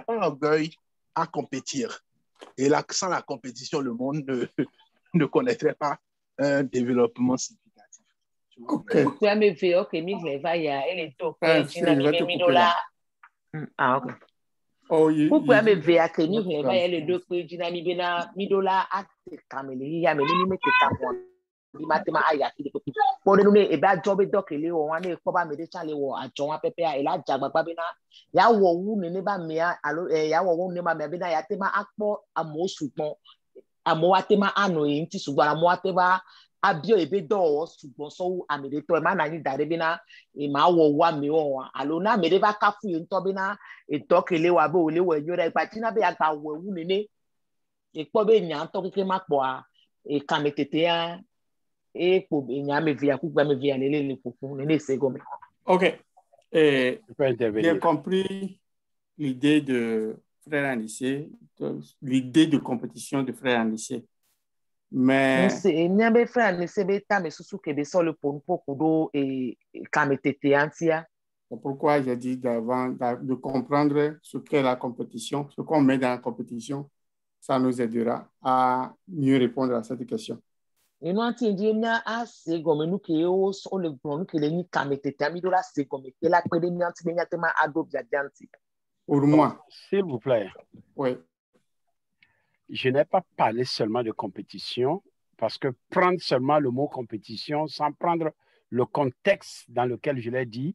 pas orgueil à compétir. Et là, sans la compétition, le monde ne connaîtrait pas un développement significatif. Ok. Ah, ok. Oh, Pourquoi me vea que ni he ba ele do pe jina mi bena mi dola ate kamele ya me ni me te tapo bi matema aya ki de po de nune e ba jobe dokele wo wan e ko ba me de chale wo ajo wan pepe a ela jagbagba bena ya wo wu ne ba me alo ya wo wu ne ba me bena ya tema akpo amo sugbon amo wa tema ano yin ti sugbon amo wa te ba abio ebe do sugbon so amede to e ma na ni dare bena e ma wo wa me wo alo na me de ba kafu yin to bena e dokele wa bo le wo nyora igba tina be agba wo wu nene e po be nyan to keke ma po a e kametete a e po be nyan me via ku gba me via le pofu nene se go me. OK. J'ai compris l'idée de frère Anissé, l'idée de compétition de frère Anissé. Mais c'est nyabe frère Anissé be ta me susu ke be so le po npo do e kametete antia. C'est pourquoi j'ai dit de comprendre ce qu'est la compétition, ce qu'on met dans la compétition, ça nous aidera à mieux répondre à cette question. Et nous, on dit, ah, c'est comme nous qui on le bon que les ni kamete tamidola c'est comme que la pede ni anti ni atema ado biadanti. Pour moi, s'il vous plaît. Oui. Je n'ai pas parlé seulement de compétition parce que prendre seulement le mot compétition sans prendre le contexte dans lequel je l'ai dit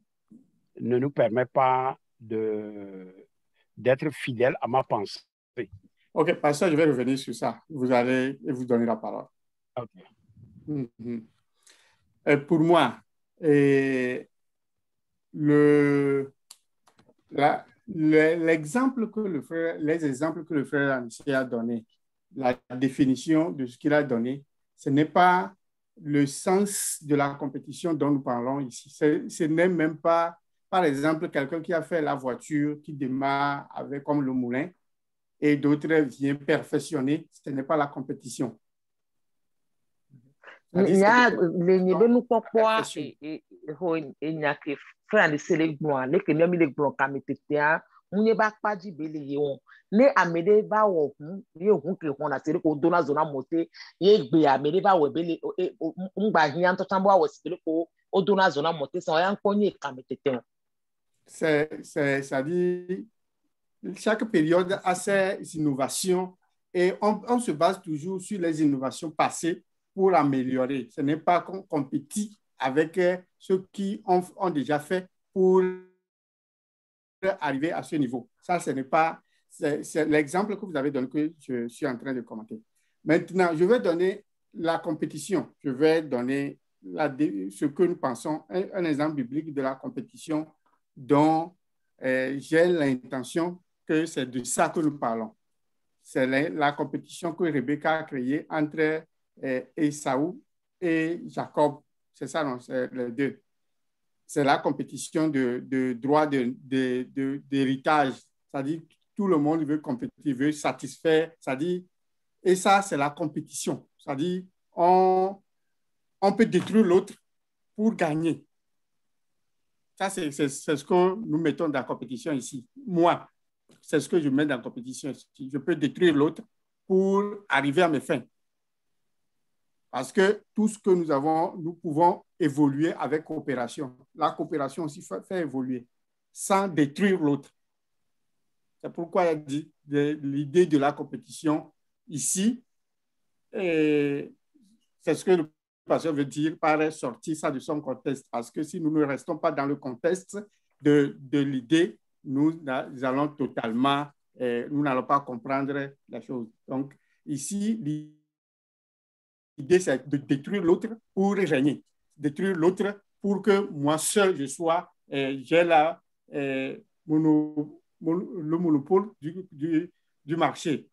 ne nous permet pas d'être fidèle à ma pensée. OK, pasteur, je vais revenir sur ça. Vous allez vous donner la parole. OK. Pour moi, l'exemple que les exemples que le frère Anissé a donné, la définition de ce qu'il a donné, ce n'est pas le sens de la compétition dont nous parlons ici. Ce n'est même pas, par exemple, quelqu'un qui a fait la voiture, qui démarre avec comme le moulin, et d'autres viennent perfectionner. Ce n'est pas la compétition. Il y a les niveaux nous pourquoi et il y a que frère de sélections les que même les blancs comme était on n'est pas dit belé on ne amede ba wo ye hun ke on a série ko dona zona monter ye gbe amede ba wo belé on ba hian to tambo wo série ko o dona zona monter ça yan konye comme était ça dit chaque période a ses innovations et on se base toujours sur les innovations passées pour améliorer. Ce n'est pas qu'on compétit avec ceux qui ont déjà fait pour arriver à ce niveau. Ça, ce n'est pas... C'est l'exemple que vous avez donné que je suis en train de commenter. Maintenant, je vais donner la compétition. Je vais donner ce que nous pensons, un exemple biblique de la compétition dont j'ai l'intention que c'est de ça que nous parlons. C'est la compétition que Rebecca a créée entre Ésaü et Jacob. C'est ça, non? C'est les deux. C'est la compétition de droit d'héritage. C'est-à-dire tout le monde veut compétir, veut satisfaire. C'est-à-dire, et ça, c'est la compétition. C'est-à-dire, on peut détruire l'autre pour gagner. Ça, c'est ce que nous mettons dans la compétition ici. Moi, c'est ce que je mets dans la compétition ici. Je peux détruire l'autre pour arriver à mes fins. Parce que tout ce que nous avons, nous pouvons évoluer avec coopération. La coopération aussi fait évoluer sans détruire l'autre. C'est pourquoi il dit l'idée de la compétition ici, c'est ce que le pasteur veut dire par sortir ça de son contexte. Parce que si nous ne restons pas dans le contexte de l'idée, nous allons totalement, nous n'allons pas comprendre la chose. Donc ici, l'idée, c'est de détruire l'autre pour régner. Détruire l'autre pour que moi seul, je sois, j'ai le monopole du marché.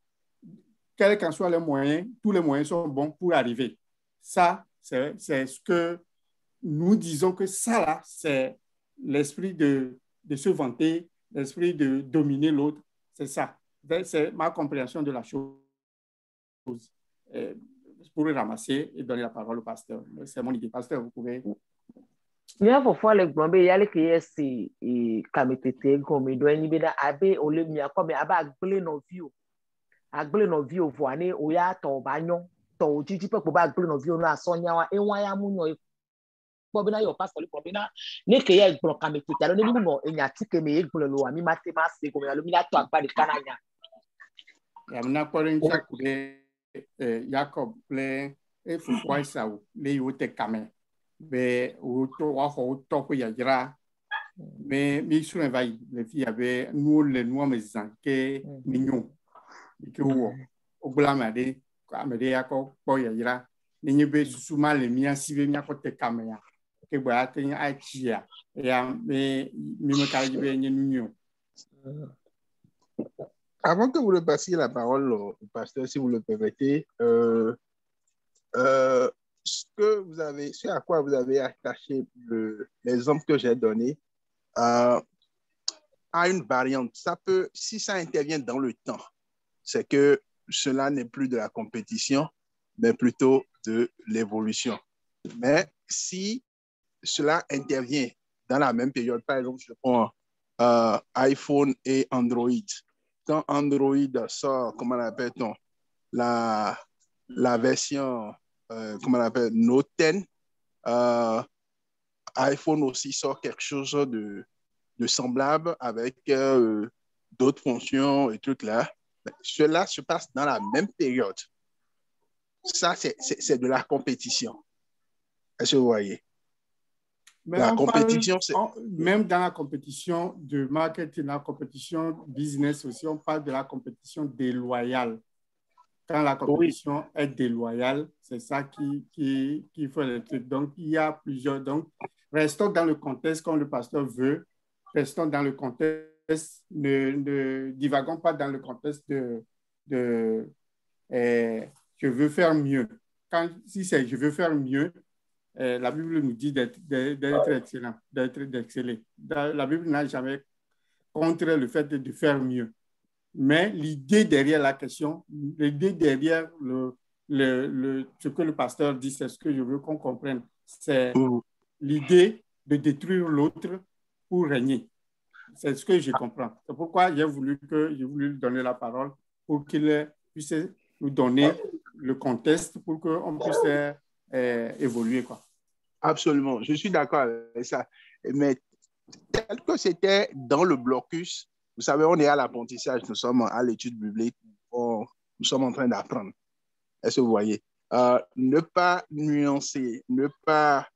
Quels qu'en soient les moyens, tous les moyens sont bons pour arriver. Ça, c'est ce que nous disons que ça, là, c'est l'esprit de se vanter, l'esprit de dominer l'autre. C'est ça. C'est ma compréhension de la chose. Pour ramasser et donner la parole au pasteur. C'est mon idée. Pasteur, vous pouvez... Il y a parfois les blambés, il y a les qui sont kamitete comme il doit y avoir abe au lieu de comme abe agblé nos vies au voine au ya to bagnon to jiji pe ko ba agblé nos vies no asonya wa e wan ya mu no bo na yo pastor le problème ne ke ya gbon kamitete alo ne mu no enya tike me egbon lo wa mi mate ma se ko me alo mi la to agba de kananya ya na korintia kule Jacob le e fukwa Esau le yote kame be o to wa ho to ko ya jira be mi sure vai le fi ave nu le nu me zanke minyo ke wo o blama de amede ya ko po ya jira ni be susuma le mi asibe mi akote kame ya ke bo atin a chia ya me me ka be nyu. Avant que vous le passiez la parole au pasteur, si vous le permettez, ce à quoi vous avez attaché l'exemple que j'ai donné à une variante. Ça peut, si ça intervient dans le temps, c'est que cela n'est plus de la compétition, mais plutôt de l'évolution. Mais si cela intervient dans la même période, par exemple, je prends iPhone et Android. Quand Android sort, comment l'appelle-t-on, la version, comment on appelle, Note 10, iPhone aussi sort quelque chose de semblable avec d'autres fonctions et tout là. Cela se passe dans la même période. Ça, c'est de la compétition. Est-ce que vous voyez? Mais la compétition, c'est... Même dans la compétition de marketing, la compétition business aussi, on parle de la compétition déloyale. Quand la compétition est déloyale, c'est ça qui fait le truc. Donc, il y a plusieurs... Donc, restons dans le contexte comme le pasteur veut. Restons dans le contexte. Ne divagons pas dans le contexte de je veux faire mieux. Si c'est je veux faire mieux, la Bible nous dit d'être excellent, d'exceller. La Bible n'a jamais contre le fait de faire mieux. Mais l'idée derrière la question, l'idée derrière ce que le pasteur dit, c'est ce que je veux qu'on comprenne. C'est l'idée de détruire l'autre pour régner. C'est ce que je comprends. C'est pourquoi j'ai voulu lui donner la parole pour qu'il puisse nous donner le contexte pour qu'on puisse évoluer, quoi. Absolument, je suis d'accord avec ça. Mais tel que c'était dans le blocus, vous savez, on est à l'apprentissage, nous sommes à l'étude biblique, nous sommes en train d'apprendre. Est-ce que vous voyez? Ne pas nuancer, ne pas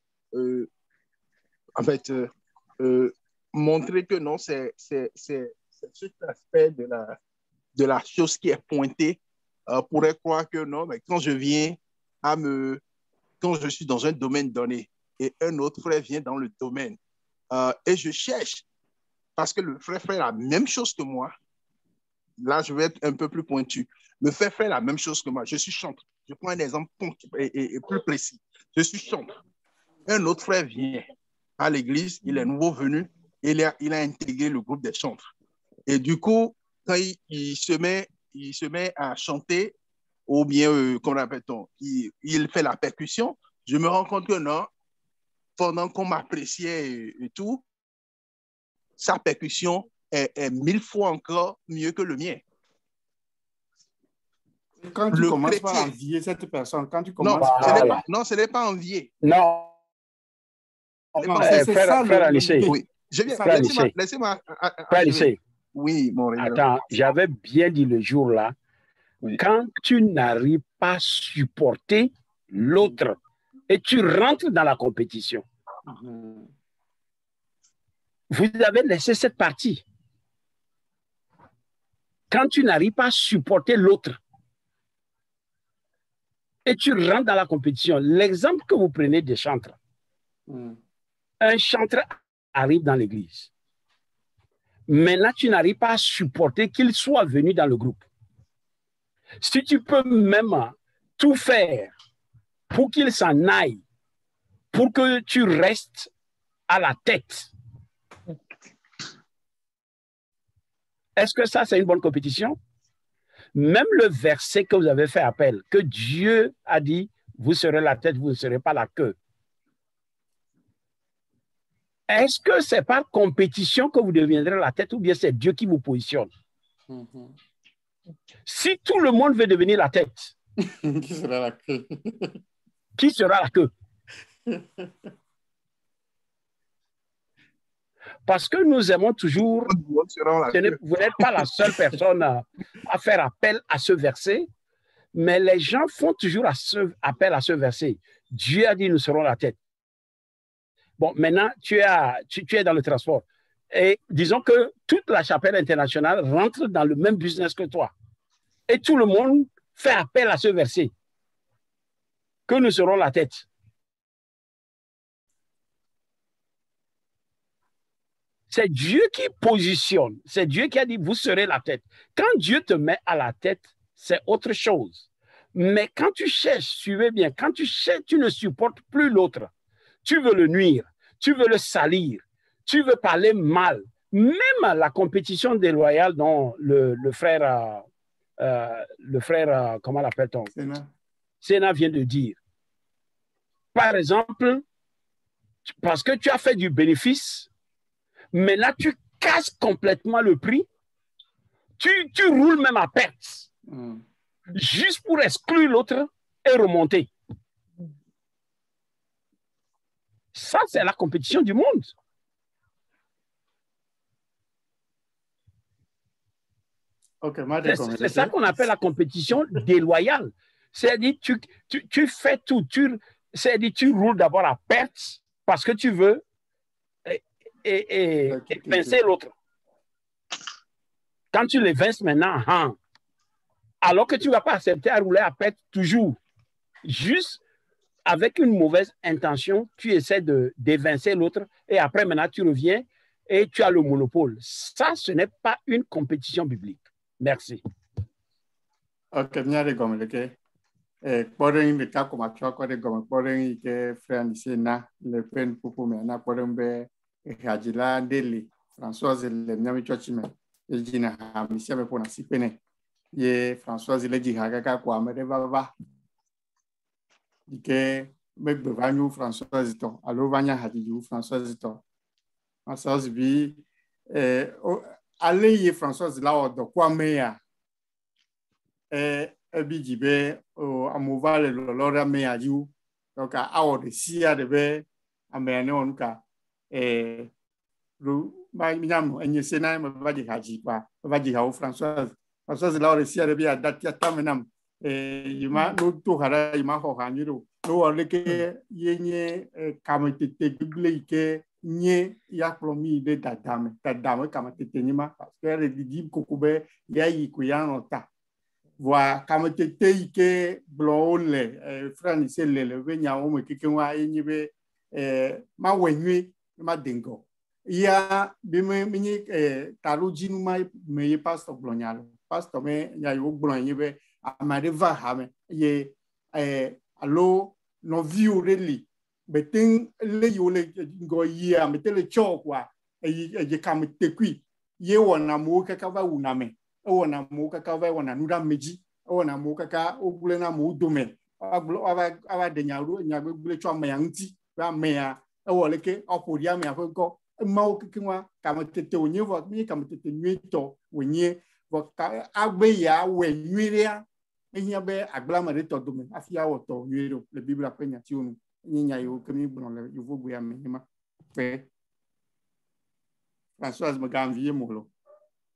montrer que non, c'est cet aspect de la chose qui est pointé pourrait croire que non, mais quand je suis dans un domaine donné et un autre frère vient dans le domaine et je cherche parce que le frère fait la même chose que moi, là je vais être un peu plus pointu, le frère fait la même chose que moi, je suis chantre, je prends un exemple et plus précis, je suis chantre, un autre frère vient à l'église, il est nouveau venu, il a intégré le groupe des chantres et du coup quand il se met à chanter ou bien, qu'on appelle-t-on, il fait la percussion, je me rends compte que non, pendant qu'on m'appréciait et tout, sa percussion est 1000 fois encore mieux que le mien. Quand tu commences par envier cette personne, quand tu commences non, ce n'est pas envier. Non. C'est ça, frère Alissé. Oui. Laissez-moi. Oui, mon réel. Attends, j'avais bien dit le jour-là, oui. Quand tu n'arrives pas à supporter l'autre et tu rentres dans la compétition, vous avez laissé cette partie. Quand tu n'arrives pas à supporter l'autre et tu rentres dans la compétition, l'exemple que vous prenez des chantres, un chantre arrive dans l'église. Maintenant, tu n'arrives pas à supporter qu'il soit venu dans le groupe. Si tu peux même tout faire pour qu'il s'en aille, pour que tu restes à la tête, est-ce que ça, c'est une bonne compétition? Même le verset que vous avez fait appel, que Dieu a dit, vous serez la tête, vous ne serez pas la queue. Est-ce que c'est par compétition que vous deviendrez la tête ou bien c'est Dieu qui vous positionne? Si tout le monde veut devenir la tête, qui sera la queue? Qui sera la queue? Parce que nous aimons toujours, vous n'êtes pas la seule personne à faire appel à ce verset, mais les gens font toujours appel à ce verset. Dieu a dit, nous serons la tête. Bon, maintenant, tu es dans le transport. Et disons que toute la chapelle internationale rentre dans le même business que toi. Et tout le monde fait appel à ce verset. Que nous serons la tête. C'est Dieu qui positionne. C'est Dieu qui a dit, vous serez la tête. Quand Dieu te met à la tête, c'est autre chose. Mais quand tu cherches, suivez bien, quand tu cherches, tu ne supportes plus l'autre. Tu veux le nuire, tu veux le salir, tu veux parler mal. Même la compétition déloyale dont le frère, comment l'appelle-t-on? Sénat vient de dire. Par exemple, parce que tu as fait du bénéfice, mais là, tu casses complètement le prix. Tu roules même à perte. Juste pour exclure l'autre et remonter. Ça, c'est la compétition du monde. C'est ça qu'on appelle la compétition déloyale. C'est-à-dire, tu fais tout. C'est-à-dire, tu roules d'abord à perte parce que tu veux et pincer l'autre. Quand tu l'évinces maintenant, hein, alors que tu ne vas pas accepter à rouler à pète toujours, juste avec une mauvaise intention, tu essaies d'évincer l'autre et après maintenant tu reviens et tu as le monopole. Ça, ce n'est pas une compétition biblique. Merci. Ok, bien les gommes, ok. Podeng le cas comme tu as quoi de gomme, podeng que frère ici na le pen pour maintenant podeng be Hadjila Deli Françoise le nyami chochime e jina ha misia me pona sipene ye Françoise le ji ha ka kwa me de baba que me be vanyu Françoise to alo vanya Hadjila Françoise to Françoise bi ale ye Françoise la o do kwa me ya ebijibe amovale lora me ayu donc a o de sia de be amene onka ru ba nyam enye sena me ba di haji pa ba di ha Françoise la o de sia de be adatia tamenam yima no to hara yima ho haniro no o le ke yenye kametete bible ke nye ya plomi de dadame kametete nyima parce que le dit kokube ya yi ku ya nota voa kametete ike blole frani se le venya o me keke wa enyibe ma wenwe ma dengo ya bi me ni taruji nu ma me pastor blonyalo pastor me ya yo blonyibe amade va ha me ye allo no view really betin le yo le go ya metele chokwa ye kametekui ye wona mo kaka va uname ona mo kaka va ona nuda meji ona mo kaka ogule na mo dome aba de nyaru nyagbe chwa mayanti ba meya ewoleke opodia me afoko ma okikinwa kametete onye vo mi kametete nwito onye vo agbe ya we nwiria ehia be agbala ma to dome afia woto nwiro le bible apenya ti onu nyinya yo kemi gbon le yo vogu ya me ma pe Françoise me ganvie molo.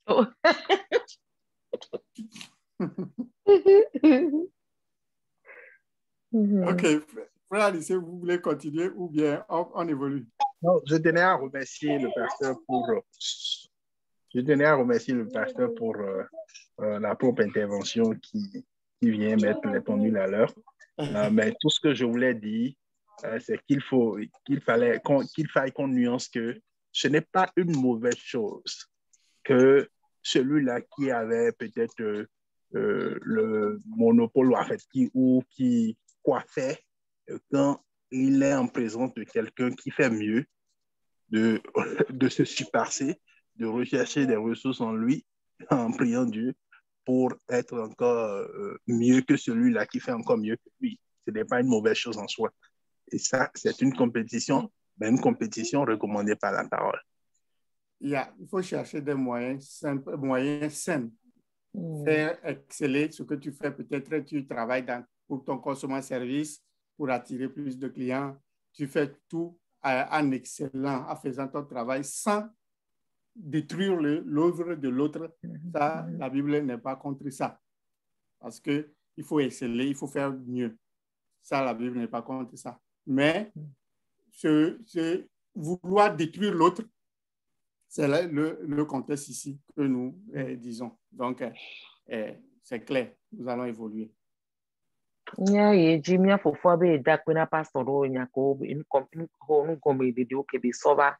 Oh. Ok, frère Alice, vous voulez continuer ou bien on évolue? Non, je tenais à remercier le pasteur pour la propre intervention qui vient mettre les pendules à l'heure. Mais tout ce que je voulais dire, c'est qu'il faille qu'on nuance que ce n'est pas une mauvaise chose que celui-là qui avait peut-être le monopole en fait, qui coiffait quand il est en présence de quelqu'un qui fait mieux, de se surpasser, de rechercher des ressources en lui, en priant Dieu pour être encore mieux que celui-là qui fait encore mieux que lui. Ce n'est pas une mauvaise chose en soi. Et ça, c'est une compétition, mais une compétition recommandée par la parole. Il faut chercher des moyens simples, moyens sains. Faire exceller ce que tu fais. Peut-être tu travailles pour ton consommation service, pour attirer plus de clients. Tu fais tout en excellant, en faisant ton travail sans détruire l'œuvre de l'autre. Ça, la Bible n'est pas contre ça. Parce qu'il faut exceller, il faut faire mieux. Ça, la Bible n'est pas contre ça. Mais vouloir détruire l'autre, c'est le contexte ici que nous disons. Donc, c'est clair, nous allons évoluer. Nya ye jimia fofo be da kwena pastor o nya ko in ho nu ko me de o ke be soba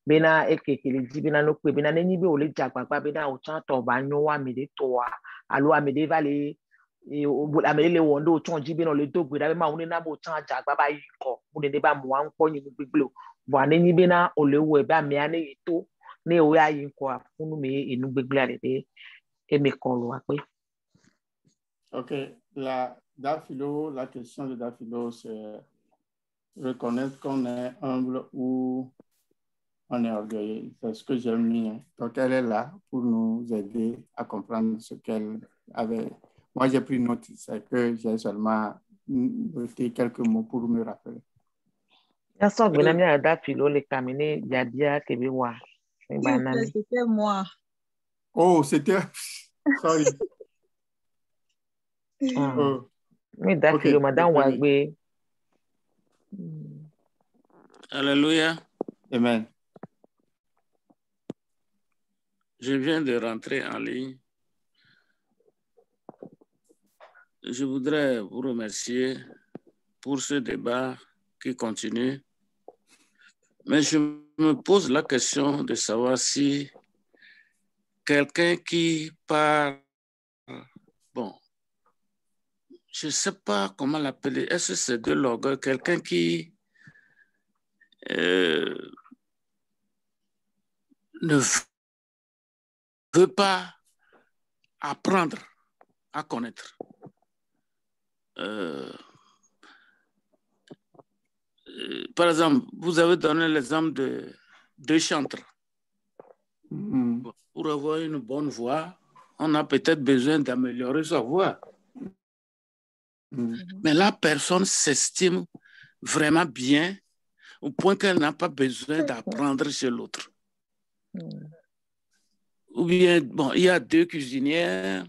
be na ekekele jibina no pe be na ni be o le jagbagba be na o chan to ba nyo wa me de to wa alo wa me de vale o la me le wondo o chan jibina le dogbe da be ma uni na bo chan jagbaba yi ko mo de ba mo an ko yin gbegble bo ani be na o le wo e ba me ani to ne o ya yin ko afunu me inu gbegble ale de e me kon lo wa pe. OK, la question de Dafilo, c'est reconnaître qu'on est humble ou on est orgueilleux. C'est ce que j'ai mis. Donc, elle est là pour nous aider à comprendre ce qu'elle avait. Moi, j'ai pris note, c'est que j'ai seulement noté quelques mots pour me rappeler. C'était moi. Oh, c'était... Sorry. Oui, d'accord, madame Wagbe. Alléluia. Amen. Je viens de rentrer en ligne. Je voudrais vous remercier pour ce débat qui continue. Mais je me pose la question de savoir si quelqu'un qui parle, bon, je ne sais pas comment l'appeler, est-ce que c'est de l'orgueil, quelqu'un qui ne veut pas apprendre à connaître. Par exemple, vous avez donné l'exemple de deux chantres. Pour avoir une bonne voix, on a peut-être besoin d'améliorer sa voix. Mais la personne s'estime vraiment bien au point qu'elle n'a pas besoin d'apprendre chez l'autre. Ou bien, bon, il y a deux cuisinières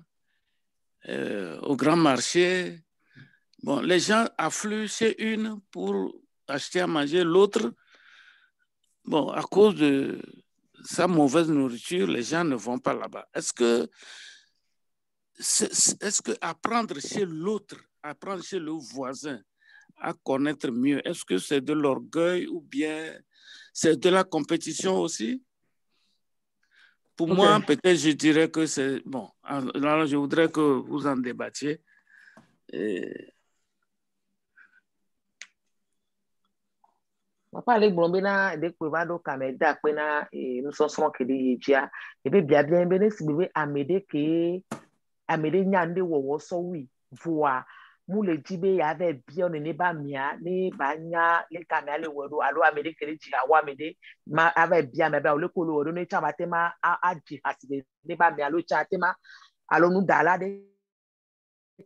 au grand marché. Bon, les gens affluent chez une pour acheter à manger, l'autre, bon, à cause de sa mauvaise nourriture, les gens ne vont pas là-bas. Est-ce que apprendre chez l'autre, apprendre chez le voisin à connaître mieux, est-ce que c'est de l'orgueil ou bien c'est de la compétition aussi? Pour moi, peut-être je dirais que c'est... Bon, alors je voudrais que vous en débattiez. Papa ale gblɔm na de kpe va ɖo kame da kpe na nusɔsrɔ̃ ke ɖe ye dzia ebe biabia be ne si be ame ɖe nya nu ɖe wɔwɔ sɔwui voa mu le dzi be ya ve bia ne ba mia ne ba nya le kame ale wɔ ɖo alo ame ɖe ke ɖe dzi awɔ ame ɖe ma ava bia me ba ole ko le wɔ ɖo ne tsa ba te ma adzi hasi ne ba mia alo tsa te ma alo nu da la ɖe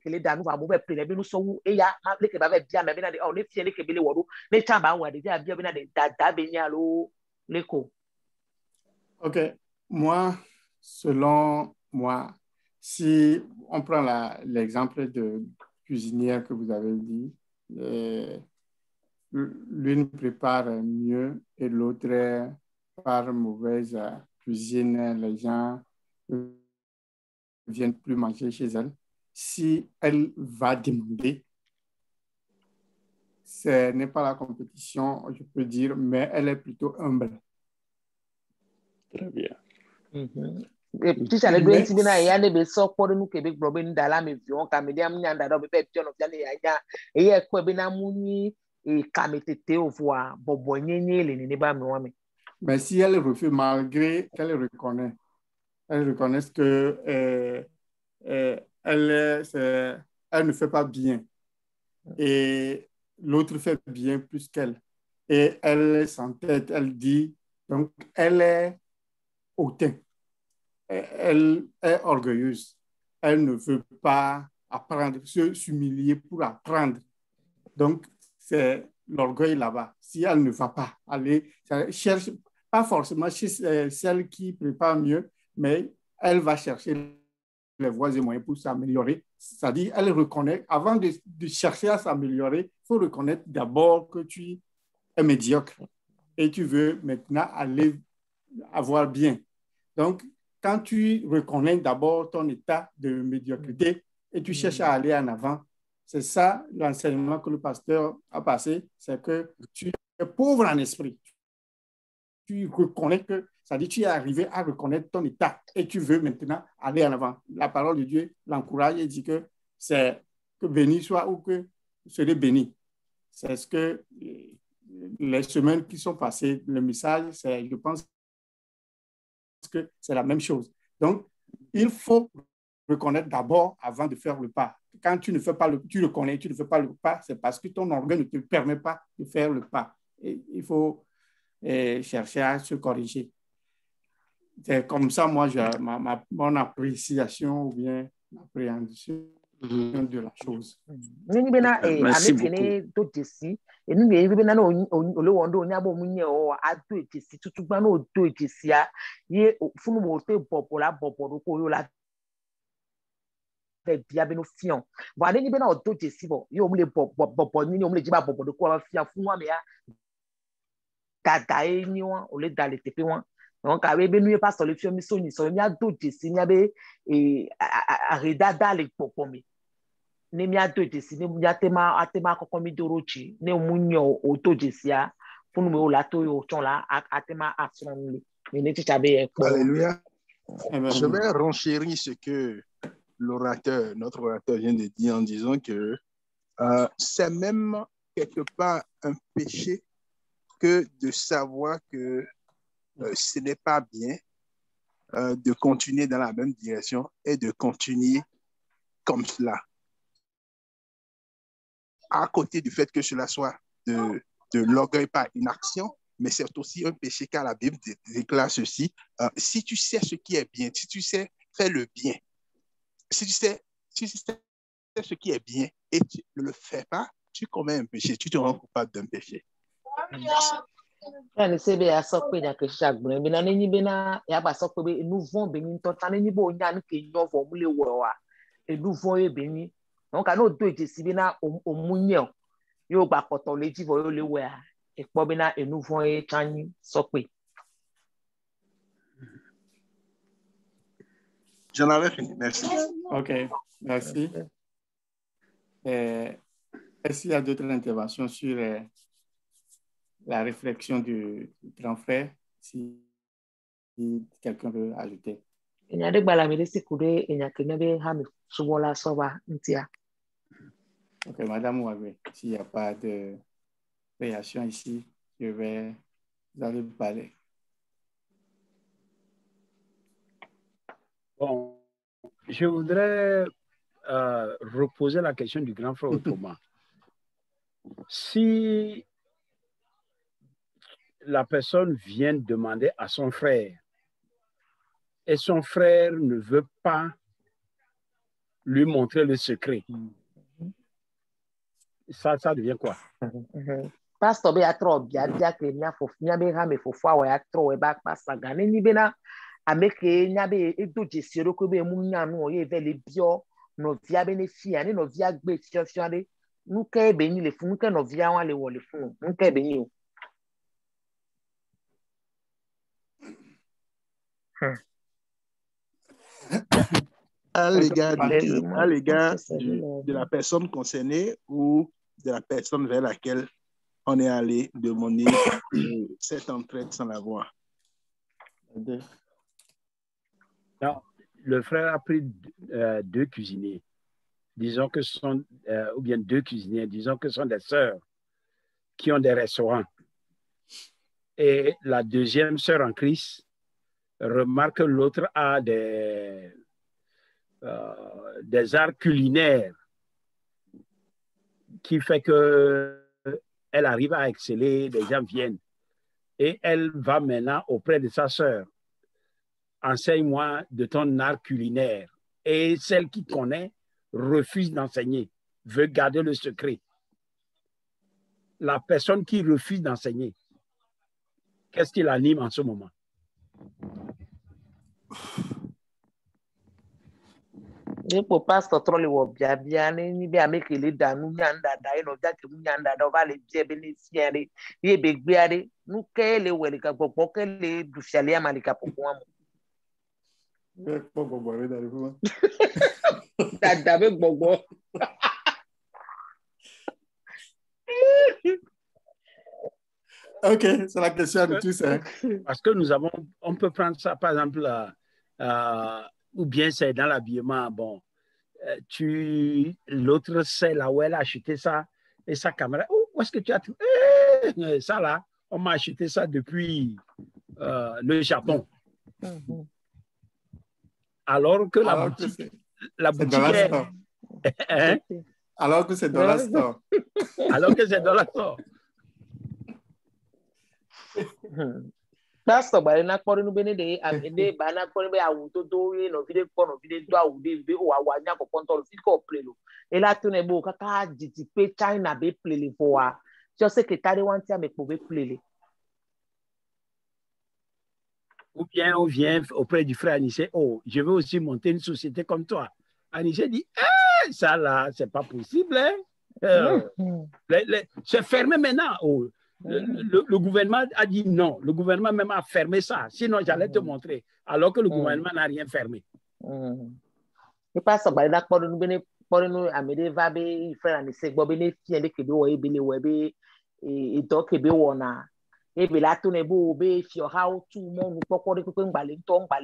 kele da nu va mo be pele be nu so eya ma le ke ba be bia me be na de o ne fie le ke be le wodo ne cha ba wa de bia be na de da be nya lo le ko. OK, moi selon moi, si on prend l'exemple de cuisinière que vous avez dit, l'une prépare mieux et l'autre par mauvaise cuisine, les gens ne viennent plus manger chez elle. Si elle va demander, ce n'est pas la compétition, je peux dire, mais elle est plutôt humble. Très bien. Si ça le doit être bien, il y a des besok pour nous Québec, Robin Dalla, mais vion, Caméliam, Nyanda, Robert, John of Yale, et il y a quoi bien à Mouni et Camété au voix, Bobonnier, les Néba Mohamed. Mais si elle refuse, malgré qu'elle reconnaît que elle ne fait pas bien et l'autre fait bien plus qu'elle et elle s'entête, elle dit, donc elle est hautaine, elle est orgueilleuse, elle ne veut pas apprendre, s'humilier pour apprendre, donc c'est l'orgueil là-bas. Si elle ne va pas aller, cherche pas forcément chez celle qui prépare mieux, mais elle va chercher les voies et moyens pour s'améliorer. C'est-à-dire, elle reconnaît, avant de chercher à s'améliorer, il faut reconnaître d'abord que tu es médiocre et tu veux maintenant aller avoir bien. Donc, quand tu reconnais d'abord ton état de médiocrité et tu cherches à aller en avant, c'est ça l'enseignement que le pasteur a passé, c'est que tu es pauvre en esprit. Tu reconnais que, c'est-à-dire tu es arrivé à reconnaître ton état et tu veux maintenant aller en avant. La parole de Dieu l'encourage et dit que c'est que béni soit ou que serait béni. C'est ce que les semaines qui sont passées, le message, c'est, je pense que c'est la même chose. Donc, il faut reconnaître d'abord avant de faire le pas. Quand tu ne fais pas tu reconnais, tu ne fais pas le pas, c'est parce que ton orgueil ne te permet pas de faire le pas. Et il faut chercher à se corriger. C'est comme ça, moi, mon appréciation ou bien l'appréhension de la chose. Merci beaucoup. Bia be no fion wa ne ni be na o to jesi bo yo mu le bobo ni o mu le jiba bobo de ko wa fian fun wa me ya dada e ni won o le da le tepe won Donc avec nous pas sur le film Sony sur il y a d'autres signes avec et arrêta les popomé ne mi a d'autres signes il y a tema kokomi dorochi ne munyo otojesia pour nous la to yo chonla atema action mais ne tichabe. Alléluia. Je vais renchérir ce que notre orateur vient de dire en disant que c'est même quelque part un péché que de savoir que ce n'est pas bien de continuer dans la même direction et de continuer comme cela. À côté du fait que cela soit de l'orgueil par inaction, mais c'est aussi un péché car la Bible déclare ceci. Si tu sais ce qui est bien, si tu sais faire le bien, si tu sais ce qui est bien et tu ne le fais pas, tu commets un péché, tu te rends coupable d'un péché. Yani sebe ya sokwe nya ke shagbun bi na nyi be na ya ba sokwe be nu von be ni to ta nyi bo nya ni ke nyo vo mu le wo wa e nu von e be ni donc ka no do je si bi na omunye yo gba poto le ji vo yo le we a e po bi na e nu von e chanyi sokwe. J'en avais fini, merci. OK, merci. Est-ce qu'il y a d'autres interventions sur la réflexion du grand frère, si quelqu'un veut ajouter? Il y a des balamés qui courent et il y a qui n'avaient jamais souvent la sauva. Ok, Madame Ouavé, s'il n'y a pas de réaction ici, vous allez parler. Bon, je voudrais reposer la question du grand frère autrement. Si la personne vient demander à son frère et son frère ne veut pas lui montrer le secret, ça devient quoi? Pastor be atro bia que nya fo nya be ha me fo fo wa atro e ba pasa ga ni be na ameke nya be edo jesiro ko be mu nya no ye vele bio no via benefia ni no via gbe fio de nu ke be ni le fun ke no via wa le wo le fun nu ke be ni o. À l'égard de la personne concernée ou de la personne vers laquelle on est allé demander cette entraide sans la voir. Non, le frère a pris deux cuisiniers, disons que ce sont, ou bien deux cuisiniers, disons que ce sont des sœurs qui ont des restaurants. Et la deuxième sœur en Christ remarque que l'autre a des arts culinaires qui fait que elle arrive à exceller, les gens viennent. Et elle va maintenant auprès de sa sœur. Enseigne-moi de ton art culinaire. Et celle qui connaît refuse d'enseigner, veut garder le secret. La personne qui refuse d'enseigner, qu'est-ce qui l'anime en ce moment? Pour pastor troli wo bia bia ni be ameke le danu nyanda da eno ja ke nyanda da ba le je be ni siare ye be gbiare nu ke le wele ka gbogbo ke le du fiale amalika popo amu gbogbo re da le fun da be gbogbo. OK, c'est la question de tous, hein. Parce que on peut prendre ça par exemple ou bien c'est dans l'habillement, bon, l'autre c'est là où elle a acheté ça, et sa caméra, où est-ce que tu as trouvé ça là, on m'a acheté ça depuis le Japon. Alors que la boutique est... Hein? Alors que c'est dans la store. Alors que c'est dans la store. Pastor ba na kpori nu bene de amede ba na kpori be awu to do ye no vide ko no vide do awu de be o wa nya ko konto fi ko plelo e la tune bo kaka jiti pe China be plele fo wa je sais que tare wanti a me po be plele. Ou bien on vient auprès du frère Anissé, oh, je veux aussi monter une société comme toi. Anissé dit, ça là, c'est pas possible, hein? C'est fermé maintenant. Oh, Le gouvernement a dit non. Le gouvernement même a fermé ça. Sinon, j'allais te montrer. Alors que le gouvernement n'a rien fermé. Je pense que nous amede va be frère ni se gbo be ne fie le kebe wo ebele wo be e do kebe wo na e be la to ne bo be fi o how to mo nu pokore pe ngbale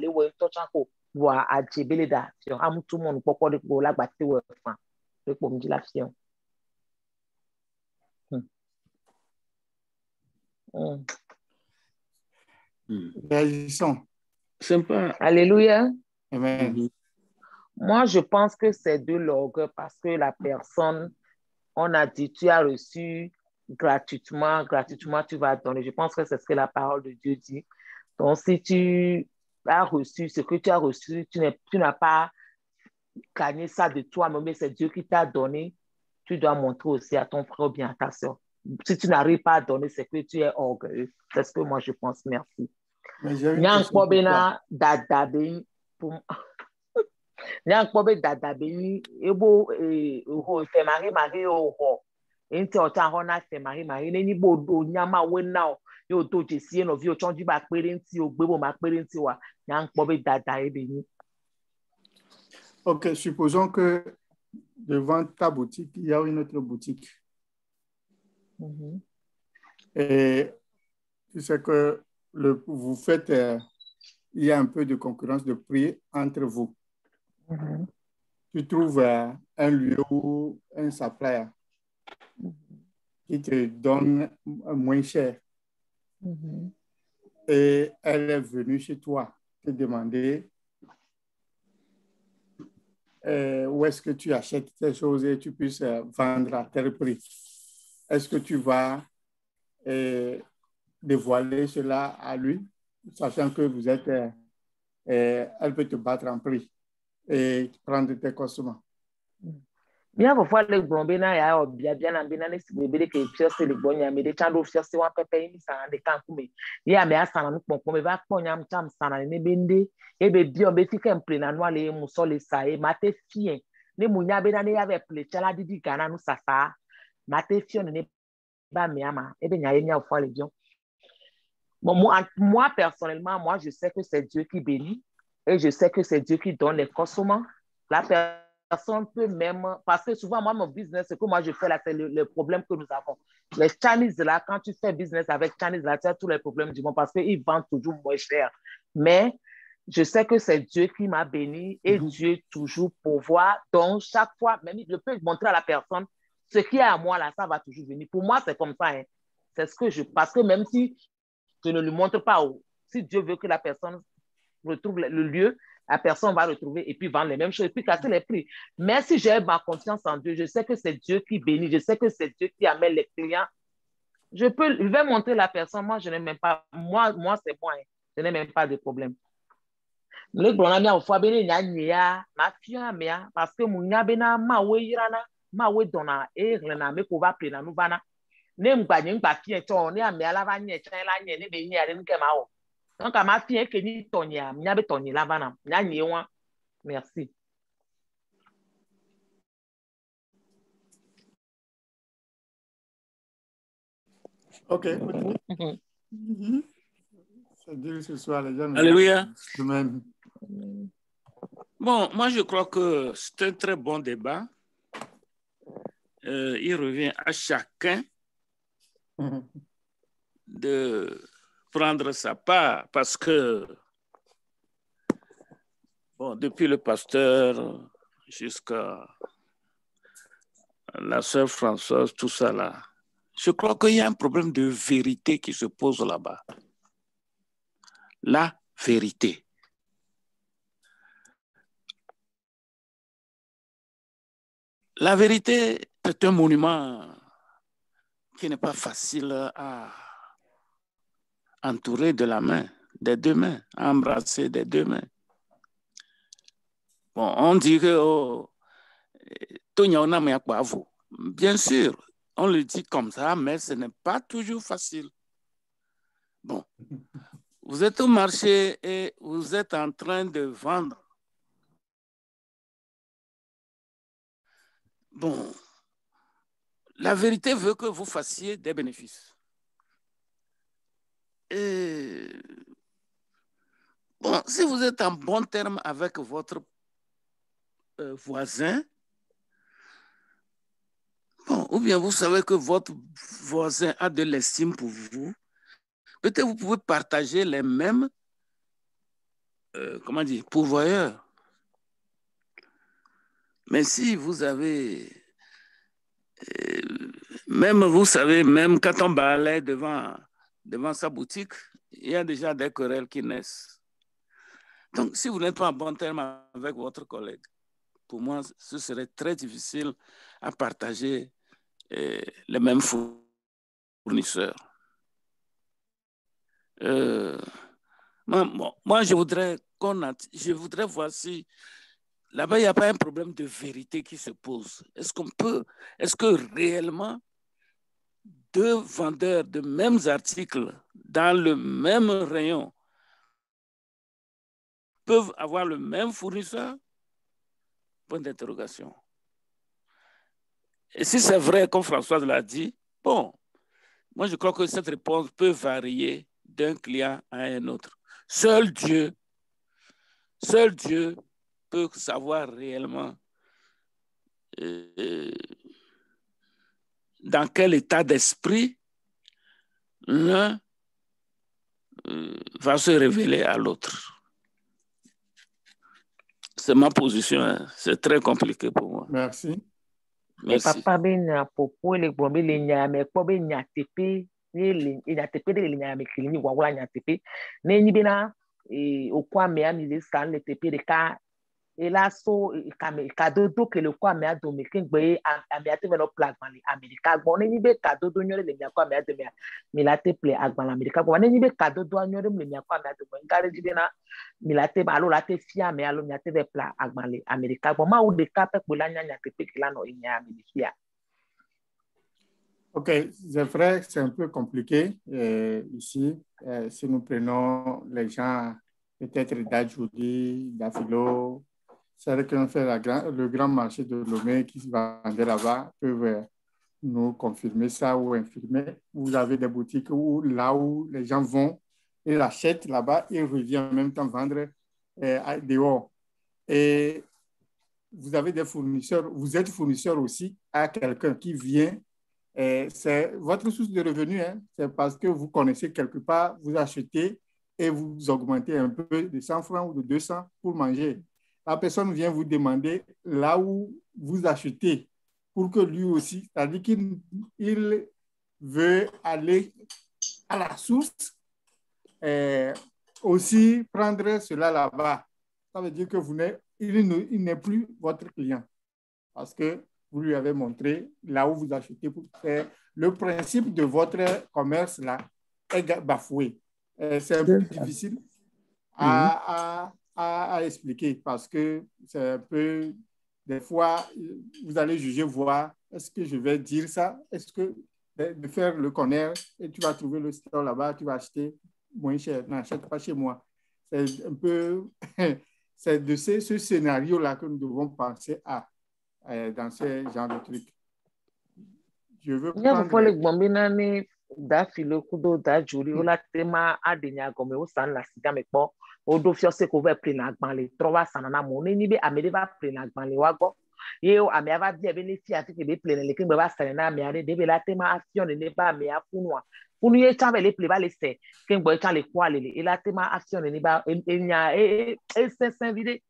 wo to chanko wa ajebele da fi o am to mo nu pokore ko la gba ti wo fan pe po mi la fi on Réagissons. Sympa. Alléluia. Amen. Moi, je pense que c'est de l'orgueil parce que la personne, on a dit, tu as reçu gratuitement, tu vas donner. Je pense que c'est ce que la parole de Dieu dit. Donc, si tu as reçu ce que tu as reçu, tu n'as pas gagné ça de toi-même, mais c'est Dieu qui t'a donné, tu dois montrer aussi à ton frère ou bien à ta soeur. Si tu n'arrives pas à donner, c'est que tu es orgueilleux. C'est ce que moi, je pense. Merci. Mais j'ai une question pour toi. Nyankpobe dada beni ebo ho fe mari o ho enti o ta ho na fe mari neni bo do nyama we now yo to je sie no vi o chonji ba pere nti o gbebo ma pere nti wa nyankpobe dada e beni. Ok, supposons que devant ta boutique il y a une autre boutique. Et tu sais que vous faites il y a un peu de concurrence de prix entre vous. Tu trouves un lieu ou un supplier qui te donne moins cher. Et elle est venue chez toi te demander où est-ce que tu achètes ces choses et tu puisses vendre à tel prix. Est-ce que tu vas dévoiler cela à lui, sachant que vous êtes, elle peut te battre en prix et prendre tes costuments? Bien, parfois, les blombés, il y a bien un bien les bébés qui cherchent les bons, mais des chandos cherchent un peu pays, ça des camps comme il y a mais à ça, nous pouvons va prendre un cham ça, les bébés, et bien, on fait un plein à noir les moussons les ça et maté fien, les mounia ben y avait plein, chala didi gana nous ça ça, maté fien ne pas mais ama, et bien il y a une fois les gens. Bon, moi personnellement, moi je sais que c'est Dieu qui bénit et je sais que c'est Dieu qui donne les consommateurs. La personne peut même, parce que souvent, moi, mon business, ce que moi je fais là, c'est le problème que nous avons. Les Chinese là, quand tu fais business avec Chinese là, tu as tous les problèmes du monde parce qu'ils vendent toujours moins cher. Mais je sais que c'est Dieu qui m'a béni et Dieu toujours pourvoit. Donc, chaque fois, même je peux montrer à la personne ce qui est à moi là, ça va toujours venir. Pour moi, c'est comme ça. Hein. C'est ce que parce que même si je ne lui montre pas, si Dieu veut que la personne retrouve le lieu, la personne va retrouver et puis vendre les mêmes choses et puis casser les prix. Mais si j'ai ma confiance en Dieu, je sais que c'est Dieu qui bénit, je sais que c'est Dieu qui amène les clients. Je vais montrer la personne, moi je n'ai même pas, moi c'est moi, hein. Je n'ai même pas de problème. Le grand ami au foabé nya ma fia mea parce que mon yabena ma we irana ma we dona e rena me ko va plena nu bana ne mgba nye mgba fie to ne ame ala va nye chen la nye ne be nye ale nke ma o. Donc, à ma fille, que ni tonia, n'y avait toni là, vanam, n'y ni one. Merci. Ok. C'est Dieu ce soir, les gens. Alléluia. Bon, moi je crois que c'est un très bon débat. Il revient à chacun de prendre sa part parce que, bon, depuis le pasteur jusqu'à la sœur Françoise, tout ça là, je crois qu'il y a un problème de vérité qui se pose là-bas. La vérité. La vérité est un monument qui n'est pas facile à entourer de la main, des deux mains, à embrasser des deux mains. Bon, on dit que bien sûr, on le dit comme ça, mais ce n'est pas toujours facile. Bon, vous êtes au marché et vous êtes en train de vendre. Bon, la vérité veut que vous fassiez des bénéfices. Bon, si vous êtes en bon terme avec votre voisin, bon, ou bien vous savez que votre voisin a de l'estime pour vous, peut-être vous pouvez partager les mêmes, comment dire, pourvoyeurs. Mais si vous avez, même vous savez, même quand on balaye devant sa boutique, il y a déjà des querelles qui naissent. Donc, si vous n'êtes pas en bon terme avec votre collègue, pour moi, ce serait très difficile à partager les mêmes fournisseurs. Moi, je voudrais voir si là-bas, il n'y a pas un problème de vérité qui se pose. Est-ce que réellement, deux vendeurs de mêmes articles dans le même rayon peuvent avoir le même fournisseur? Point d'interrogation. Et si c'est vrai, comme Françoise l'a dit, bon, moi je crois que cette réponse peut varier d'un client à un autre. Seul Dieu peut savoir réellement dans quel état d'esprit l'un va se révéler à l'autre. C'est ma position, hein. C'est très compliqué pour moi. Merci. Merci. Papa benya popo le gbombe le nya me ko be nya tepe ni le nya tepe de le nya me kilini wa wala nya tepe ne ni bena okwa me ami le scan le tepe de ka et là so cadeau do que le kwa me ado me kin gbe ami ate me no plug man America gbo ne ni be cadeau do nyore le nya kwa me ado me la te play agban America gbo ne ni be cadeau do nyore le nya kwa me ado me ngare di bena me la te ba lo la te fia me alo nya te be plug agban le America gbo ma o de ka pe po la nya te pe la no nya America. Ok, c'est vrai, c'est un peu compliqué ici. Si nous prenons les gens peut-être d'Adjoudi, d'Afilo, c'est-à-dire qu'on fait le grand marché de Lomé qui se vendait là-bas, peuvent nous confirmer ça ou infirmer. Vous avez des boutiques où là où les gens vont, ils l'achètent là-bas et reviennent en même temps vendre dehors. Et vous avez des fournisseurs, vous êtes fournisseur aussi à quelqu'un qui vient. C'est votre source de revenus, hein? C'est parce que vous connaissez quelque part, vous achetez et vous augmentez un peu de 100 francs ou de 200 pour manger. La personne vient vous demander là où vous achetez pour que lui aussi, c'est-à-dire qu'il veut aller à la source, aussi prendre cela là-bas. Ça veut dire que il n'est plus votre client parce que vous lui avez montré là où vous achetez. Le principe de votre commerce là est bafoué. C'est un peu difficile à expliquer parce que c'est un peu, des fois, vous allez juger, voir, est-ce que je vais dire ça? Est-ce que de faire le connaître et tu vas trouver le store là-bas, tu vas acheter moins cher, n'achète pas chez moi. C'est un peu, c'est de ce scénario-là que nous devons penser à dans ce genre de trucs. Je veux prendre... da filo kudo da juri o la tema adenya gome o san la sida me po o do fio se ko ve pre na agban le trova sanana mo ni be amede va pre na agban le wa go ye o ame ava bi ebe le fi ati ke be pre le kin be ba sare na me are de be la tema action ne ba me afunwa unu ye cha be le ple ba le se kin gbo cha le kwa le e la tema action ne ba enya se vide.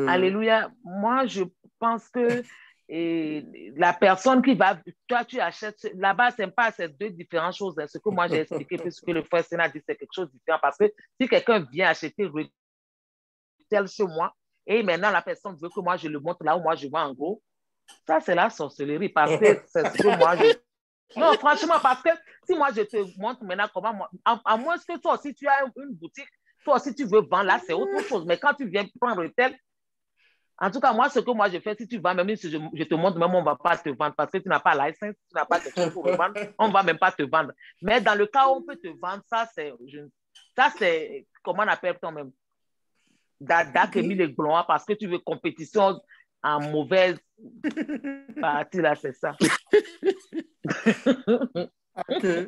Alléluia. Moi je pense que et la personne qui va, toi tu achètes, là-bas c'est pas ces deux différentes choses, ce que moi j'ai expliqué, puisque le frère Sénat dit c'est quelque chose de différent, parce que si quelqu'un vient acheter retail chez moi, et maintenant la personne veut que moi je le montre là où moi je vois en gros, ça c'est la sorcellerie, parce que c'est ce que moi je... Non, franchement, parce que si moi je te montre maintenant comment, à moins que toi aussi tu as une boutique, toi aussi tu veux vendre, là c'est autre chose, mais quand tu viens prendre retail, en tout cas, moi, ce que moi je fais, si tu vends, même si je te montre, même on ne va pas te vendre parce que tu n'as pas la licence, tu n'as pas quelque chose pour le vendre, on ne va même pas te vendre. Mais dans le cas où on peut te vendre, ça c'est comment on appelle ça même? Dada qui a mis les glons parce que tu veux compétition en mauvaise partie, là, c'est ça. Okay.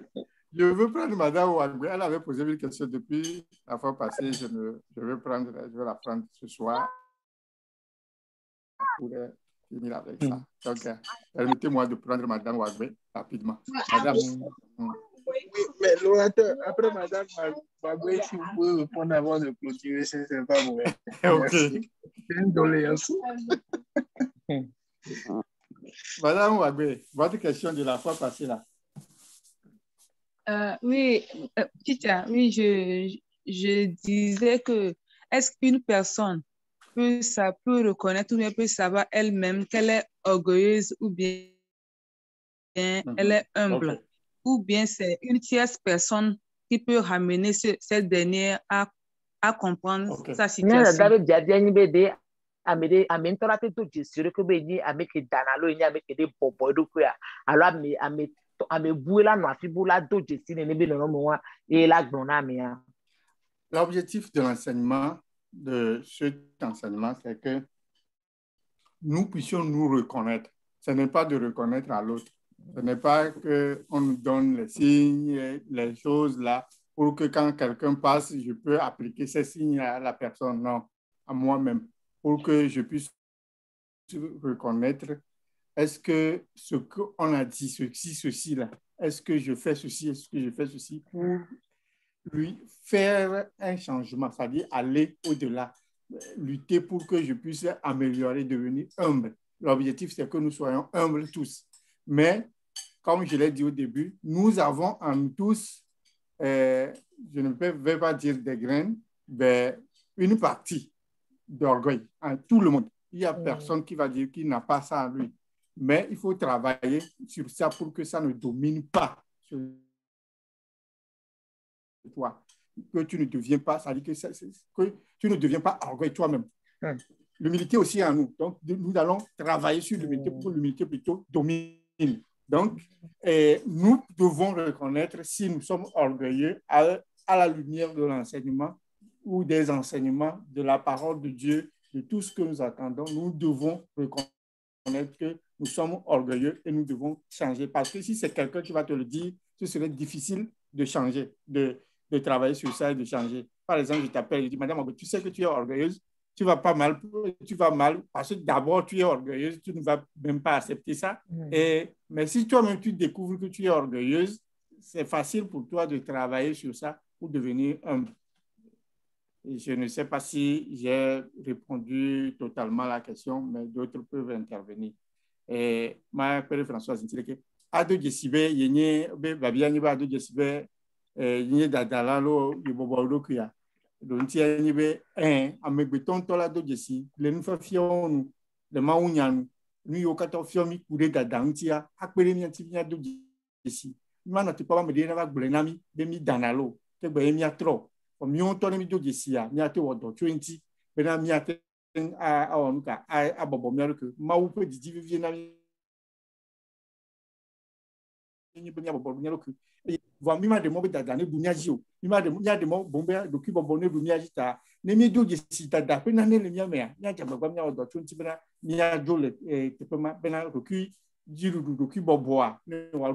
Je veux prendre Madame Ouagbé. Elle avait posé une question depuis la fois passée. Je vais la prendre ce soir pour finir avec ça. Donc, permettez-moi de prendre Madame Ouagbé rapidement. Madame. Oui, mais l'orateur, après Madame Ouagbé, si vous pouvez répondre avant de clôturer, c'est pas bon. Ok. C'est une doléance. Madame Ouagbé, votre question de la fois passée là. Oui, Tita, oui, je disais que est-ce qu'une personne peut reconnaître ou bien peut savoir elle-même qu'elle est orgueilleuse ou bien elle est humble, Okay. ou bien c'est une tierce personne qui peut ramener cette dernière à comprendre sa situation. L'objectif de l'enseignement, de cet enseignement, c'est que nous puissions nous reconnaître. Ce n'est pas de reconnaître à l'autre. Ce n'est pas qu'on nous donne les signes, les choses là, pour que quand quelqu'un passe, je peux appliquer ces signes à la personne. Non, à moi-même. Pour que je puisse reconnaître, est-ce que ce qu'on a dit, ceci là, est-ce que je fais ceci, est-ce que je fais ceci pour lui faire un changement, c'est-à-dire aller au-delà, lutter pour que je puisse améliorer, devenir humble. L'objectif, c'est que nous soyons humbles tous. Mais, comme je l'ai dit au début, nous avons en nous tous, je ne vais pas dire des graines, mais une partie d'orgueil en tout le monde. Il n'y a personne qui va dire qu'il n'a pas ça en lui. Mais il faut travailler sur ça pour que ça ne domine pas sur toi, que tu ne deviens pas, ça dit que tu ne deviens pas orgueilleux toi-même. L'humilité aussi en nous. Donc, nous allons travailler sur l'humilité pour que l'humilité plutôt domine. Donc, nous devons reconnaître si nous sommes orgueilleux à la lumière de l'enseignement ou des enseignements de la parole de Dieu, de tout ce que nous attendons. Nous devons reconnaître que nous sommes orgueilleux et nous devons changer. Parce que si c'est quelqu'un qui va te le dire, ce serait difficile de changer, de travailler sur ça et de changer. Par exemple, je t'appelle, je dis, Madame, tu sais que tu es orgueilleuse, tu vas mal parce que d'abord tu es orgueilleuse, tu ne vas même pas accepter ça. Mais si toi-même tu découvres que tu es orgueilleuse, c'est facile pour toi de travailler sur ça pour devenir humble. Et je ne sais pas si j'ai répondu totalement à la question, mais d'autres peuvent intervenir. Et ma père Françoise, il dit que Ado Jesibe, yenye babiani ba Ado Jesibe, yenye dadala lo yobobo lo kuya. Donc si yenye be amegbeton tola Ado Jesi, le nufa fionu, le maunyanu, nu yokato fiomi kude dadantia, akpere mi antibi Ado Jesi. Mana tu pa me dena ba gbenami, be mi danalo, te gbe mi atro. Mi on toni mi do Jesi a, mi ate wodo 20, bena mi ate a onuka a bobo mi aruke, ma upe didi vivie na ni benya bobo mi aruke. Wa mi ma de mo be dada ne dunia ji o. Mi ma de mo nya de mo bombe do ki bobo ne dunia ji ta. Ne mi do Jesi ta da pe na ne le mi ame a. Nya ja bobo mi wodo 20 bena mi a do le te pe ma bena do ki jiru do ki bobo a ne wa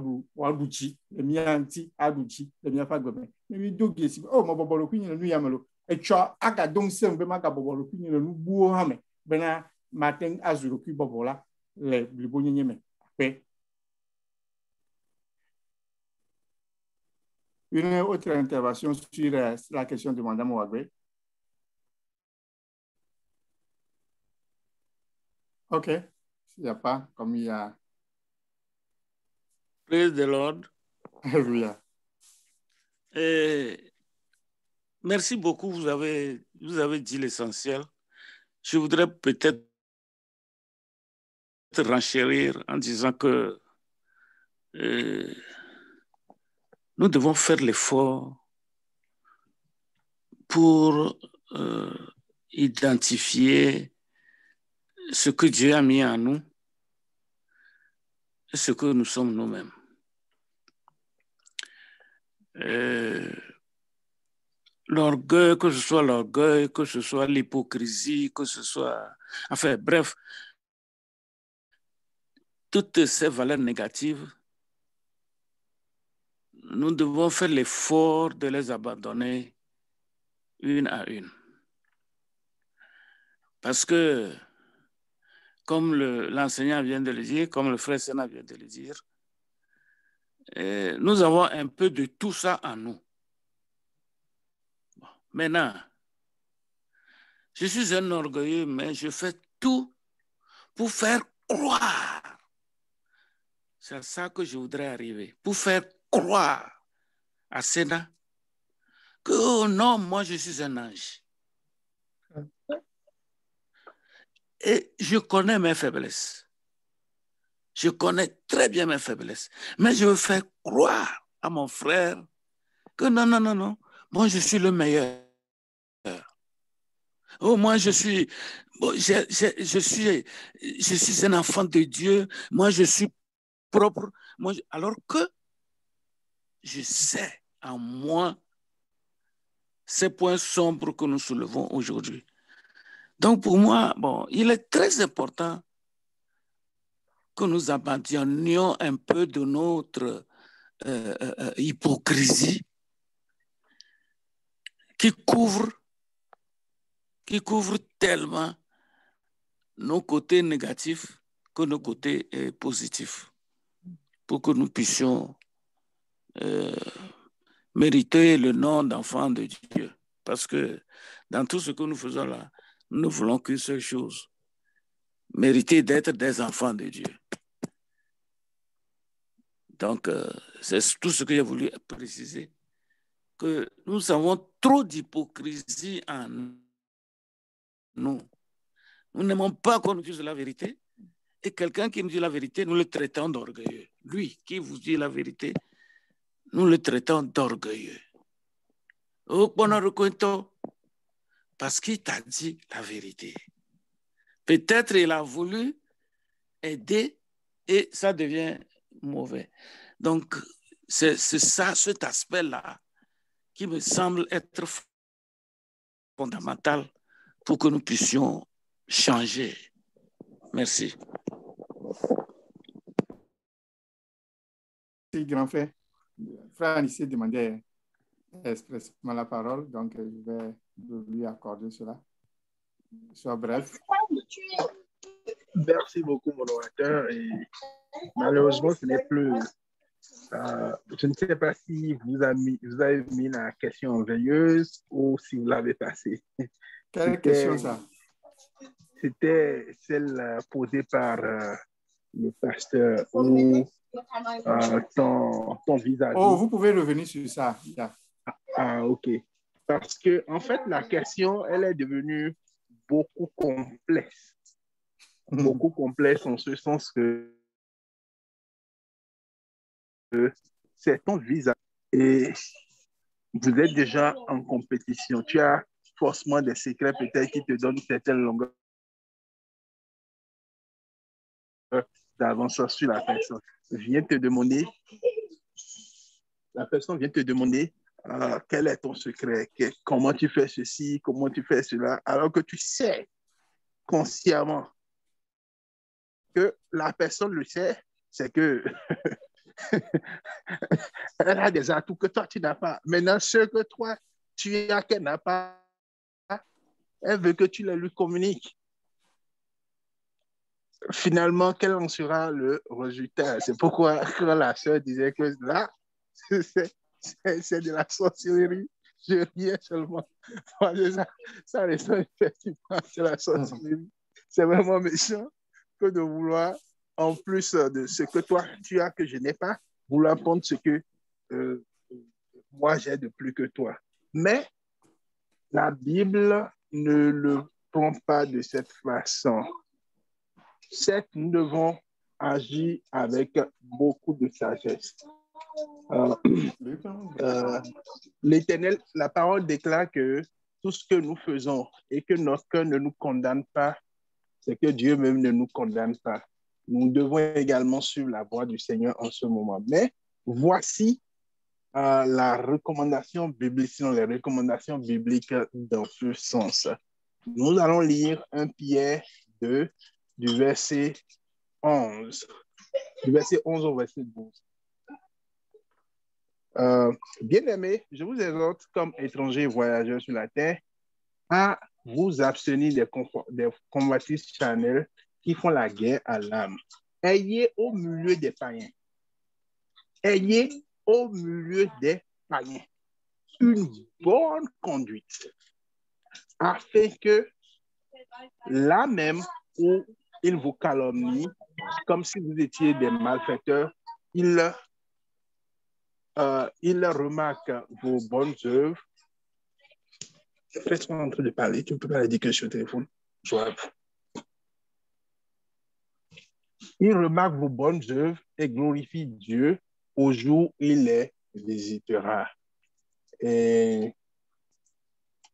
du chi. Le mi anti aduchi, le mi afa gbe. Ne mi do Jesi. Oh mo bobo lo ku ni nu ya melo. Echa aga don sem be maga bobolo ku nyele nu buo ha me bena maten azuru ku bobola le blibo nyenye me pe. Une autre intervention sur la question de Madame Ouagbé. OK. S'il n'y a pas, comme il y a... Praise the Lord. Alléluia. Merci beaucoup, vous avez dit l'essentiel. Je voudrais peut-être renchérir en disant que nous devons faire l'effort pour identifier ce que Dieu a mis en nous et ce que nous sommes nous-mêmes. L'orgueil, que ce soit l'hypocrisie, que ce soit... Enfin, bref, toutes ces valeurs négatives nous devons faire l'effort de les abandonner une à une. Parce que, comme l'enseignant vient de le dire, comme le frère Sénat vient de le dire, nous avons un peu de tout ça en nous. Bon, maintenant, je suis un orgueilleux, mais je fais tout pour faire croire. C'est à ça que je voudrais arriver. Pour faire croire à Sénat que, oh non, moi je suis un ange. Et je connais mes faiblesses. Je connais très bien mes faiblesses. Mais je veux faire croire à mon frère que non, non, non, non, moi je suis le meilleur. Oh, moi je suis un enfant de Dieu. Moi je suis propre. Alors que je sais en moi ces points sombres que nous soulevons aujourd'hui. Donc pour moi, bon, il est très important que nous abandonnions un peu de notre hypocrisie qui couvre tellement nos côtés négatifs que nos côtés positifs, pour que nous puissions mériter le nom d'enfant de Dieu. Parce que dans tout ce que nous faisons là, nous ne voulons qu'une seule chose, mériter d'être des enfants de Dieu. Donc, c'est tout ce que j'ai voulu préciser, que nous avons trop d'hypocrisie en nous. Nous n'aimons pas qu'on nous dise la vérité, et quelqu'un qui nous dit la vérité, nous le traitons d'orgueilleux. Lui qui vous dit la vérité, nous le traitons d'orgueilleux. Oh, parce qu'il t'a dit la vérité. Peut-être il a voulu aider et ça devient mauvais. Donc, c'est ça, cet aspect-là, qui me semble être fondamental pour que nous puissions changer. Merci. Merci, grand frère. Frère Anissé demandait expressément la parole, donc je vais lui accorder cela. Sois bref. Merci beaucoup, mon orateur. Et malheureusement, ce n'est plus. Je ne sais pas si vous avez mis la question veilleuse ou si vous l'avez passée. Quelle question ça? C'était celle posée par le pasteur ou ton vis-à-vis. Oh, vous pouvez revenir sur ça. Yeah. Ah, ok. Parce que, en fait, la question, elle est devenue beaucoup complexe. Beaucoup complexe en ce sens que c'est ton vis-à-vis et vous êtes déjà en compétition. Tu as forcément des secrets peut-être qui te donnent certaines longueurs d'avance sur la personne. La personne vient te demander quel est ton secret, comment tu fais ceci, comment tu fais cela, alors que tu sais consciemment que la personne le sait, c'est que elle a des atouts que toi, tu n'as pas. Maintenant, ce que toi, tu as qu'elle n'a pas, elle veut que tu les lui communiques. Finalement, quel en sera le résultat? C'est pourquoi quand la sœur disait que là, c'est de la sorcellerie. Je riais seulement. Ça résonne effectivement, c'est la sorcellerie. C'est vraiment méchant que de vouloir, en plus de ce que toi, tu as que je n'ai pas, vouloir prendre ce que moi, j'ai de plus que toi. Mais la Bible ne le prend pas de cette façon. Certes, nous devons agir avec beaucoup de sagesse. L'Éternel, la parole déclare que tout ce que nous faisons et que notre cœur ne nous condamne pas, c'est que Dieu même ne nous condamne pas. Nous devons également suivre la voie du Seigneur en ce moment. Mais voici la recommandation biblique, sinon les recommandations bibliques dans ce sens. Nous allons lire 1 Pierre 2, du verset 11. Du verset 11 au verset 12. Bien-aimés, je vous exhorte, comme étrangers voyageurs sur la terre, à vous abstenir des convoitises charnelles qui font la guerre à l'âme. Ayez au milieu des païens. Ayez au milieu des païens une bonne conduite, afin que là même où ils vous calomnient, comme si vous étiez des malfaiteurs, ils remarquent vos bonnes œuvres. Faites-moi en train de parler, tu ne peux pas dire que je suis au téléphone. Ils remarquent vos bonnes œuvres et glorifient Dieu au jour où il les visitera. Et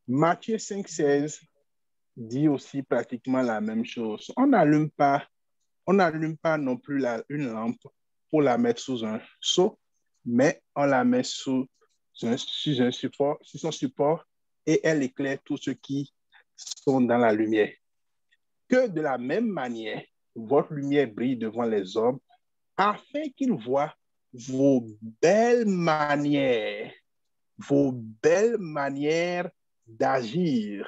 Matthieu 5,16 dit aussi pratiquement la même chose. On n'allume pas non plus une lampe pour la mettre sous un seau, mais on la met sur son support et elle éclaire tous ceux qui sont dans la lumière. Que de la même manière, votre lumière brille devant les hommes, afin qu'ils voient vos belles manières d'agir,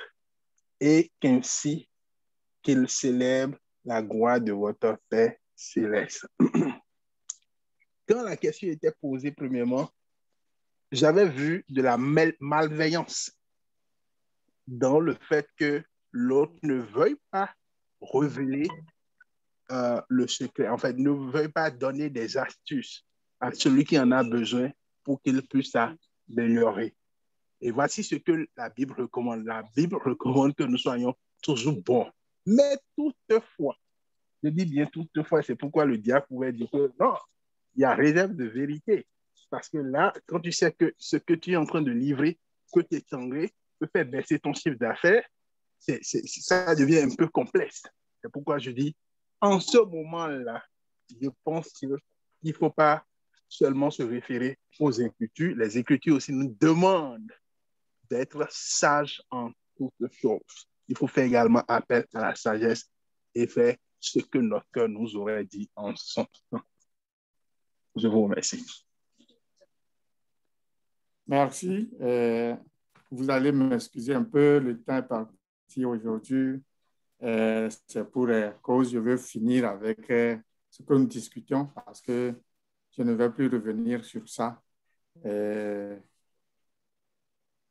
et qu'ainsi qu'ils célèbrent la gloire de votre Père céleste. Quand la question était posée premièrement, j'avais vu de la malveillance dans le fait que l'autre ne veuille pas révéler le secret, en fait, ne veuille pas donner des astuces à celui qui en a besoin pour qu'il puisse s'améliorer. Et voici ce que la Bible recommande. La Bible recommande que nous soyons toujours bons. Mais toutefois, je dis bien toutefois, c'est pourquoi le diable pouvait dire que non, il y a réserve de vérité. Parce que là, quand tu sais que ce que tu es en train de livrer, que tu es sangré, peut faire baisser ton chiffre d'affaires, ça devient un peu complexe. C'est pourquoi je dis, en ce moment-là, je pense qu'il ne faut pas seulement se référer aux Écritures. Les Écritures aussi nous demandent d'être sages en toutes choses. Il faut faire également appel à la sagesse et faire ce que notre cœur nous aurait dit en son temps. Je vous remercie. Merci. Vous allez m'excuser un peu, le temps est parti aujourd'hui. C'est pour cause, je veux finir avec ce que nous discutions parce que je ne vais plus revenir sur ça.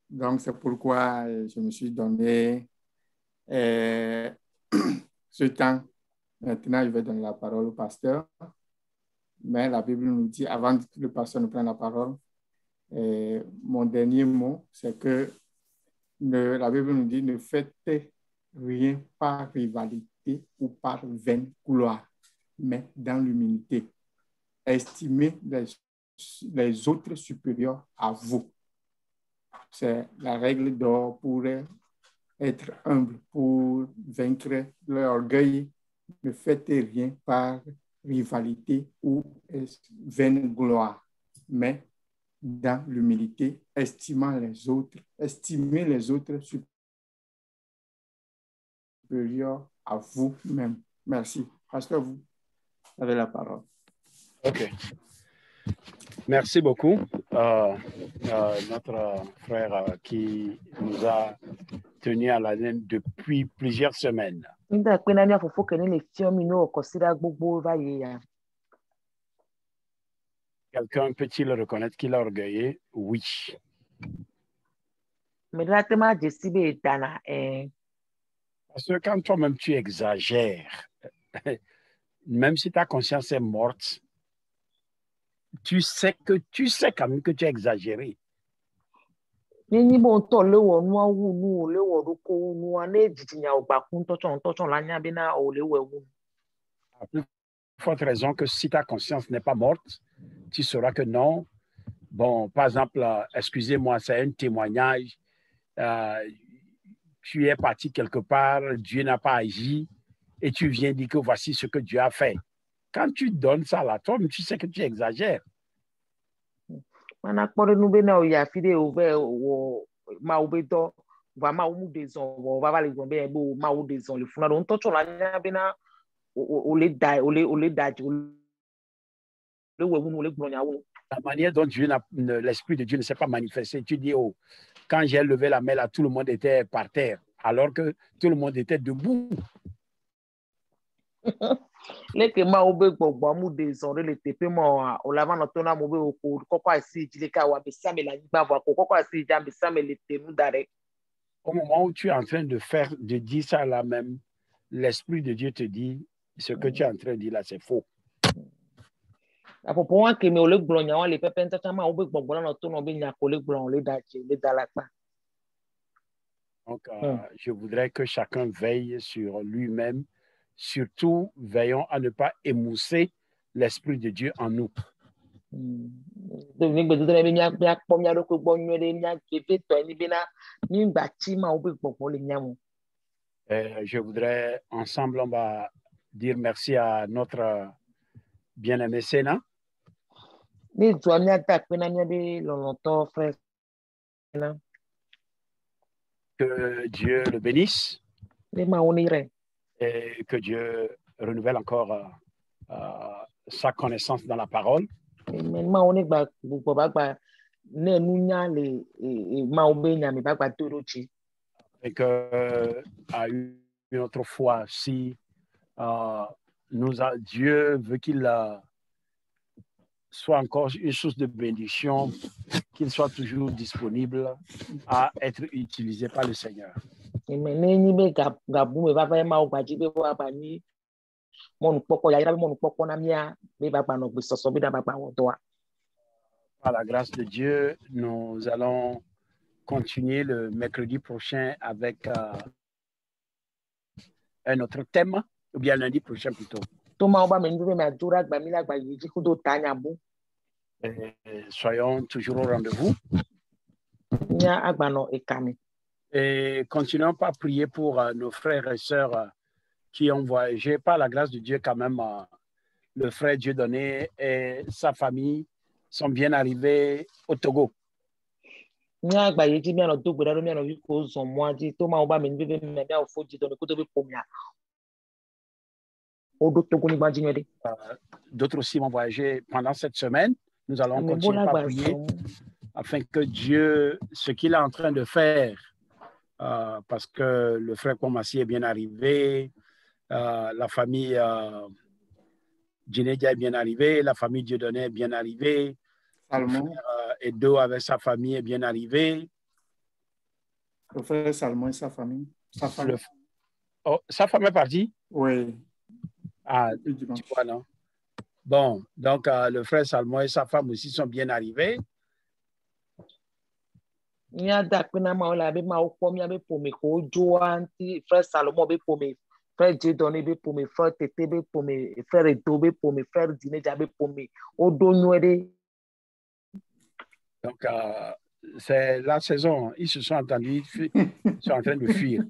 Donc, c'est pourquoi je me suis donné ce temps. Maintenant, je vais donner la parole au pasteur. Mais la Bible nous dit, avant que le pasteur ne prenne la parole, mon dernier mot, c'est que la Bible nous dit, ne faites rien par rivalité ou par vaine gloire, mais dans l'humilité. Estimez les autres supérieurs à vous. C'est la règle d'or pour être humble, pour vaincre l'orgueil. Ne faites rien par rivalité ou vaine gloire, mais dans l'humilité, estimez les autres supérieurs à vous-même. Merci. Pasteur, vous avez la parole. OK. Merci beaucoup. Notre frère qui nous a tenu à l'haleine depuis plusieurs semaines. Quelqu'un peut-il reconnaître qu'il est orgueilleux? Oui. Parce que quand toi-même tu exagères, même si ta conscience est morte, tu sais quand même que tu as exagéré. La plus forte raison que si ta conscience n'est pas morte, tu sauras que non. Bon, par exemple, excusez-moi, c'est un témoignage. Tu es parti quelque part, Dieu n'a pas agi, et tu viens dire que voici ce que Dieu a fait. Quand tu donnes ça là, toi, tu sais que tu exagères. La manière dont l'Esprit de Dieu ne s'est pas manifesté. Tu dis, oh, quand j'ai levé la main, là, tout le monde était par terre, alors que tout le monde était debout. Les que ma oube gbogbo mu de zonre le tepe mo o lava no tona mo be o koko asi jile ka wa be same la niba wa koko asi ja be same le tenu dare. Au moment où tu es en train de dire ça là même, l'Esprit de Dieu te dit, ce que tu es en train de dire là, c'est faux. Apo po wan ke me o le gblo nya wan le pepe ntata ma oube gbogbo na no tono be nya ko le gblo le daje le dalapa. Donc, je voudrais que chacun veille sur lui-même. Surtout, veillons à ne pas émousser l'Esprit de Dieu en nous. Je voudrais, ensemble, on va dire merci à notre bien-aimé Sénat. Que Dieu le bénisse. Et que Dieu renouvelle encore sa connaissance dans la parole. Et que à une autre fois, si Dieu veut qu'il soit encore une source de bénédiction, qu'il soit toujours disponible à être utilisé par le Seigneur. Par la grâce de Dieu, nous allons continuer le mercredi prochain avec un autre thème, ou bien lundi prochain plutôt. Et soyons toujours au rendez-vous. Et continuons par prier pour nos frères et sœurs qui ont voyagé. Par la grâce de Dieu, quand même, le frère Dieudonné et sa famille sont bien arrivés au Togo. D'autres aussi vont voyager pendant cette semaine. Nous allons continuer par prier afin que Dieu, ce qu'il est en train de faire, parce que le frère Komassi est bien arrivé, la famille Djinédia est bien arrivée, la famille Dieudonné est bien arrivée, le frère Edo avec sa famille est bien arrivé. Le frère Salmon et sa famille. Sa femme est partie? Oui. Ah, tu vois, non? Bon, donc le frère Salmon et sa femme aussi sont bien arrivés. Frère Salomon be pour me, frère Dieudonné be pour me, frère Tété be pour me, frère Edo be pour me, frère Djinédia be pour me. Donc c'est la saison, ils se sont entendus, ils sont en train de fuir.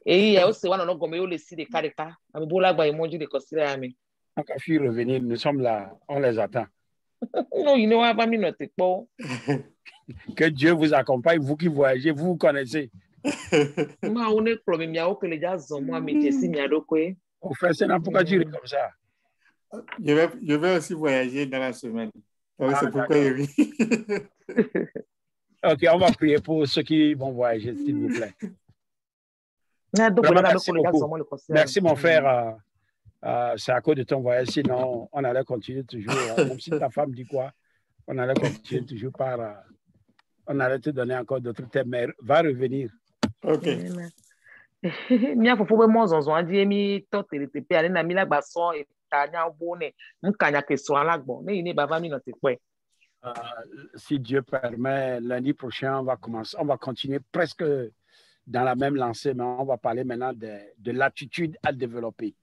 Et il y a aussi one on gomme le si de carita. Ami bola gba emoji de considérer ami. On va fuir revenir, nous sommes là, on les attend. Non, il ne va pas minute pas. Que Dieu vous accompagne, vous qui voyagez, vous connaissez. Ma on est problème ya o que les gens ont moi mais si mi adokwe. Au frère Sénat, pourquoi tu ris comme ça? Je vais aussi voyager dans la semaine. C'est pourquoi je ris. Ok, on va prier pour ceux qui vont voyager, s'il vous plaît. Merci beaucoup. Merci mon frère. C'est à cause de ton voyage, sinon on allait continuer toujours, même si ta femme dit quoi, on allait continuer toujours par, on allait te donner encore d'autres thèmes, mais va revenir. Ok. Mia fufu be mo zonzon adi mi to tere tepe ale na mi la gba so itanya obone nkanya ke so alagbo ne ni baba mi no te pe. Si Dieu permet, lundi prochain, on va continuer presque dans la même lancée, mais on va parler maintenant de l'attitude à développer.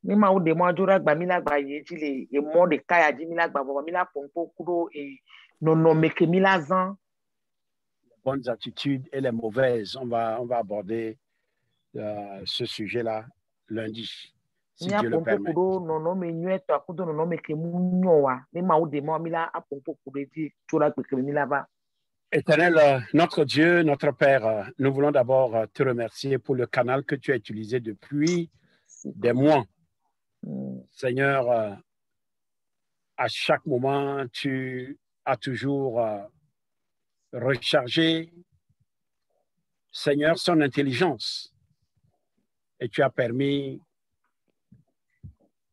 Mi ma o de mo ajura gba mi la gba ye ti le e mo de kaya ji mi la gba bo mi la ponpo kuro e no meke mi la zan. Les bonnes attitudes et les mauvaises, on va aborder ce sujet-là lundi, si Dieu le permet. Éternel, notre Dieu, notre Père, nous voulons d'abord te remercier pour le canal que tu as utilisé depuis des mois. Seigneur, à chaque moment, tu as toujours rechargé, Seigneur, son intelligence. Et tu as permis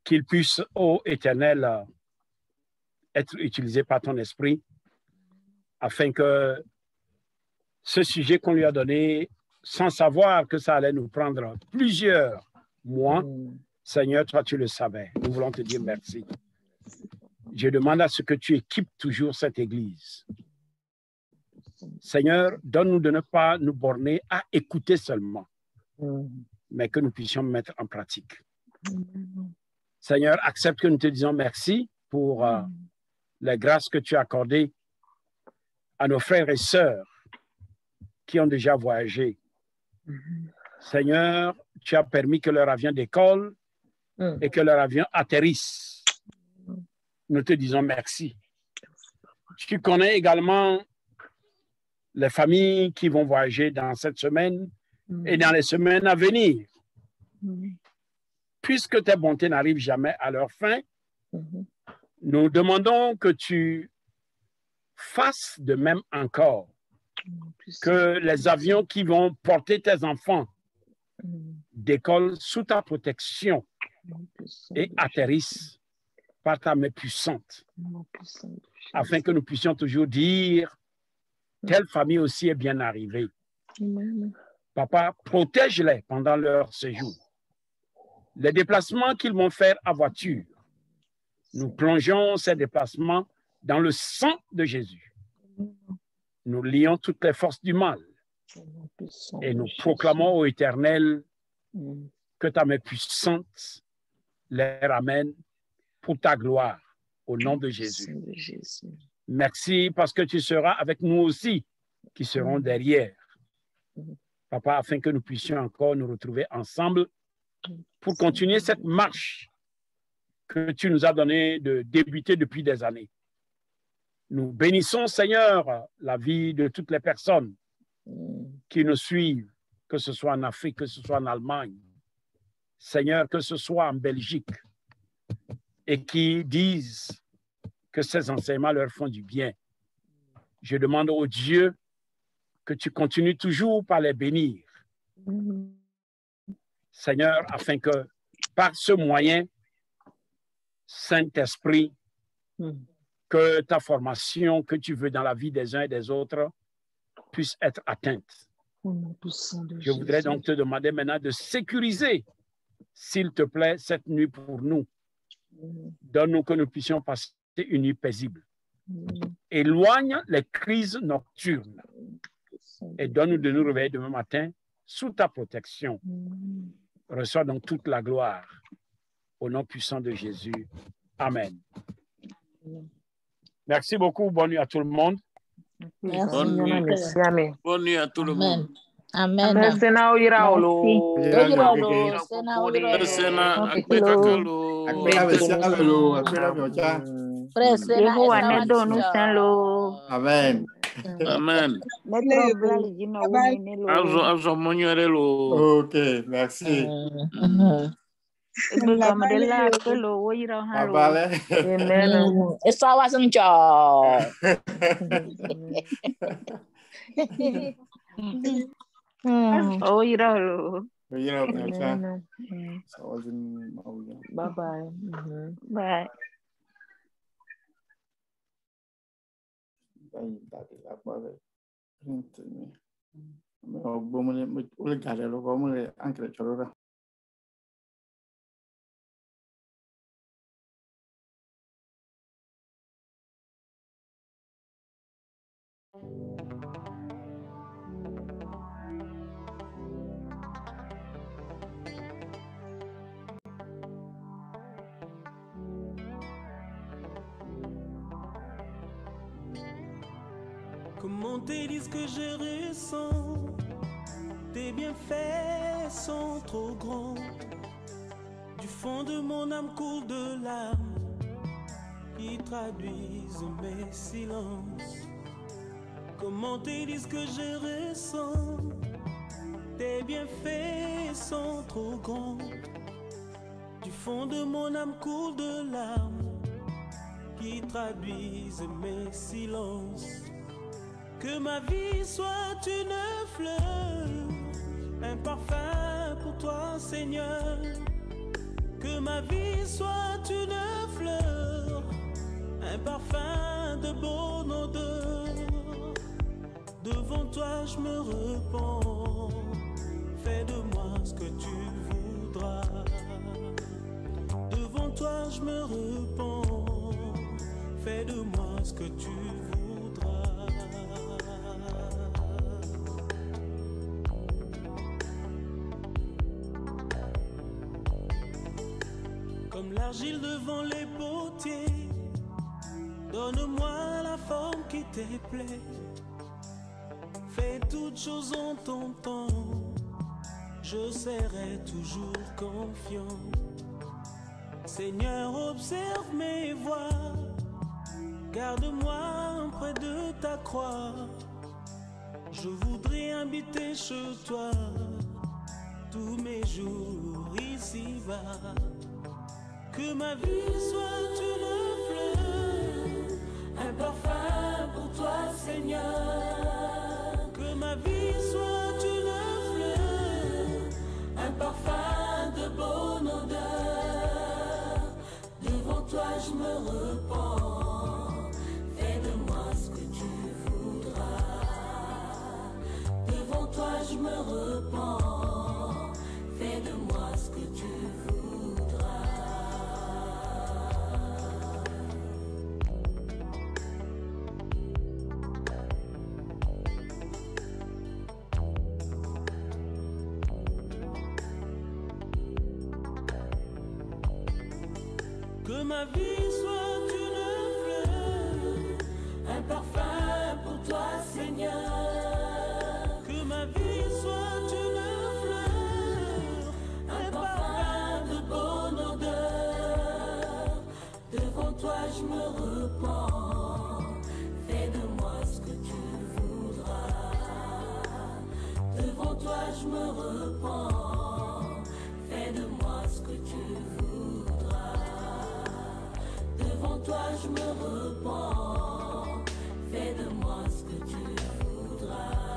qu'il puisse, ô Éternel, être utilisé par ton esprit afin que ce sujet qu'on lui a donné, sans savoir que ça allait nous prendre plusieurs mois, Seigneur, toi, tu le savais. Nous voulons te dire merci. Je demande à ce que tu équipes toujours cette Église. Seigneur, donne-nous de ne pas nous borner à écouter seulement, mais que nous puissions mettre en pratique. Seigneur, accepte que nous te disons merci pour les grâces que tu as accordées à nos frères et sœurs qui ont déjà voyagé. Seigneur, tu as permis que leur avion décolle et que leur avion atterrisse. Nous te disons merci. Tu connais également les familles qui vont voyager dans cette semaine et dans les semaines à venir. Puisque tes bontés n'arrivent jamais à leur fin, nous demandons que tu fasses de même encore, que les avions qui vont porter tes enfants décollent sous ta protection et atterrissent par ta main puissante, afin que nous puissions toujours dire telle famille aussi est bien arrivée. Papa, protège-les pendant leur séjour. Les déplacements qu'ils vont faire à voiture, nous plongeons ces déplacements dans le sang de Jésus. Nous lions toutes les forces du mal et nous proclamons au Éternel que ta main puissante les ramène pour ta gloire, au nom de Jésus. Merci parce que tu seras avec nous aussi, qui serons derrière. Papa, afin que nous puissions encore nous retrouver ensemble pour continuer cette marche que tu nous as donné de débuter depuis des années. Nous bénissons, Seigneur, la vie de toutes les personnes qui nous suivent, que ce soit en Afrique, que ce soit en Allemagne, Seigneur, que ce soit en Belgique, et qui disent que ces enseignements leur font du bien. Je demande au Dieu que tu continues toujours par les bénir, Seigneur, afin que par ce moyen, Saint-Esprit, que ta formation que tu veux dans la vie des uns et des autres puisse être atteinte. Je voudrais donc te demander maintenant de sécuriser, s'il te plaît, cette nuit pour nous. Donne-nous que nous puissions passer une nuit paisible. Éloigne les crises nocturnes et donne-nous de nous réveiller demain matin sous ta protection. Reçois donc toute la gloire au nom puissant de Jésus. Amen. Merci beaucoup. Bonne nuit à tout le monde. Bonne nuit. Bonne nuit à tout le monde. Amen. Merci. Amen. Amen. Ok, merci. Bye bye. Bye. Comment tes disent que je ressens, tes bienfaits sont trop grands. Du fond de mon âme coule de larmes qui traduisent mes silences. Comment tes disent que je ressens, tes bienfaits sont trop grands. Du fond de mon âme coule de larmes qui traduisent mes silences. Que ma vie soit une fleur, un parfum pour toi, Seigneur. Que ma vie soit une fleur, un parfum de bonne odeur. Devant toi je me repens, fais de moi ce que tu voudras. Devant toi je me repens, fais de moi ce que tu voudras. Comme l'argile devant les potiers, donne-moi la forme qui te plaît. Fais toutes choses en ton temps, je serai toujours confiant. Seigneur, observe mes voies, garde-moi près de ta croix. Je voudrais habiter chez toi tous mes jours ici-bas. Que ma vie soit une fleur, un parfum pour toi, Seigneur. Que ma vie soit une fleur, un parfum de bonne odeur. Devant toi je me repens, fais de moi ce que tu voudras. Devant toi je me repens, fais de moi ce que tu voudras. Que ma vie soit une fleur, un parfum pour toi, Seigneur. Que ma vie soit une fleur, un parfum de bonne odeur. Devant toi je me repens, fais de moi ce que tu voudras. Devant toi je me repens, fais de moi ce que tu voudras. Devant toi je me repens, fais de moi ce que tu voudras.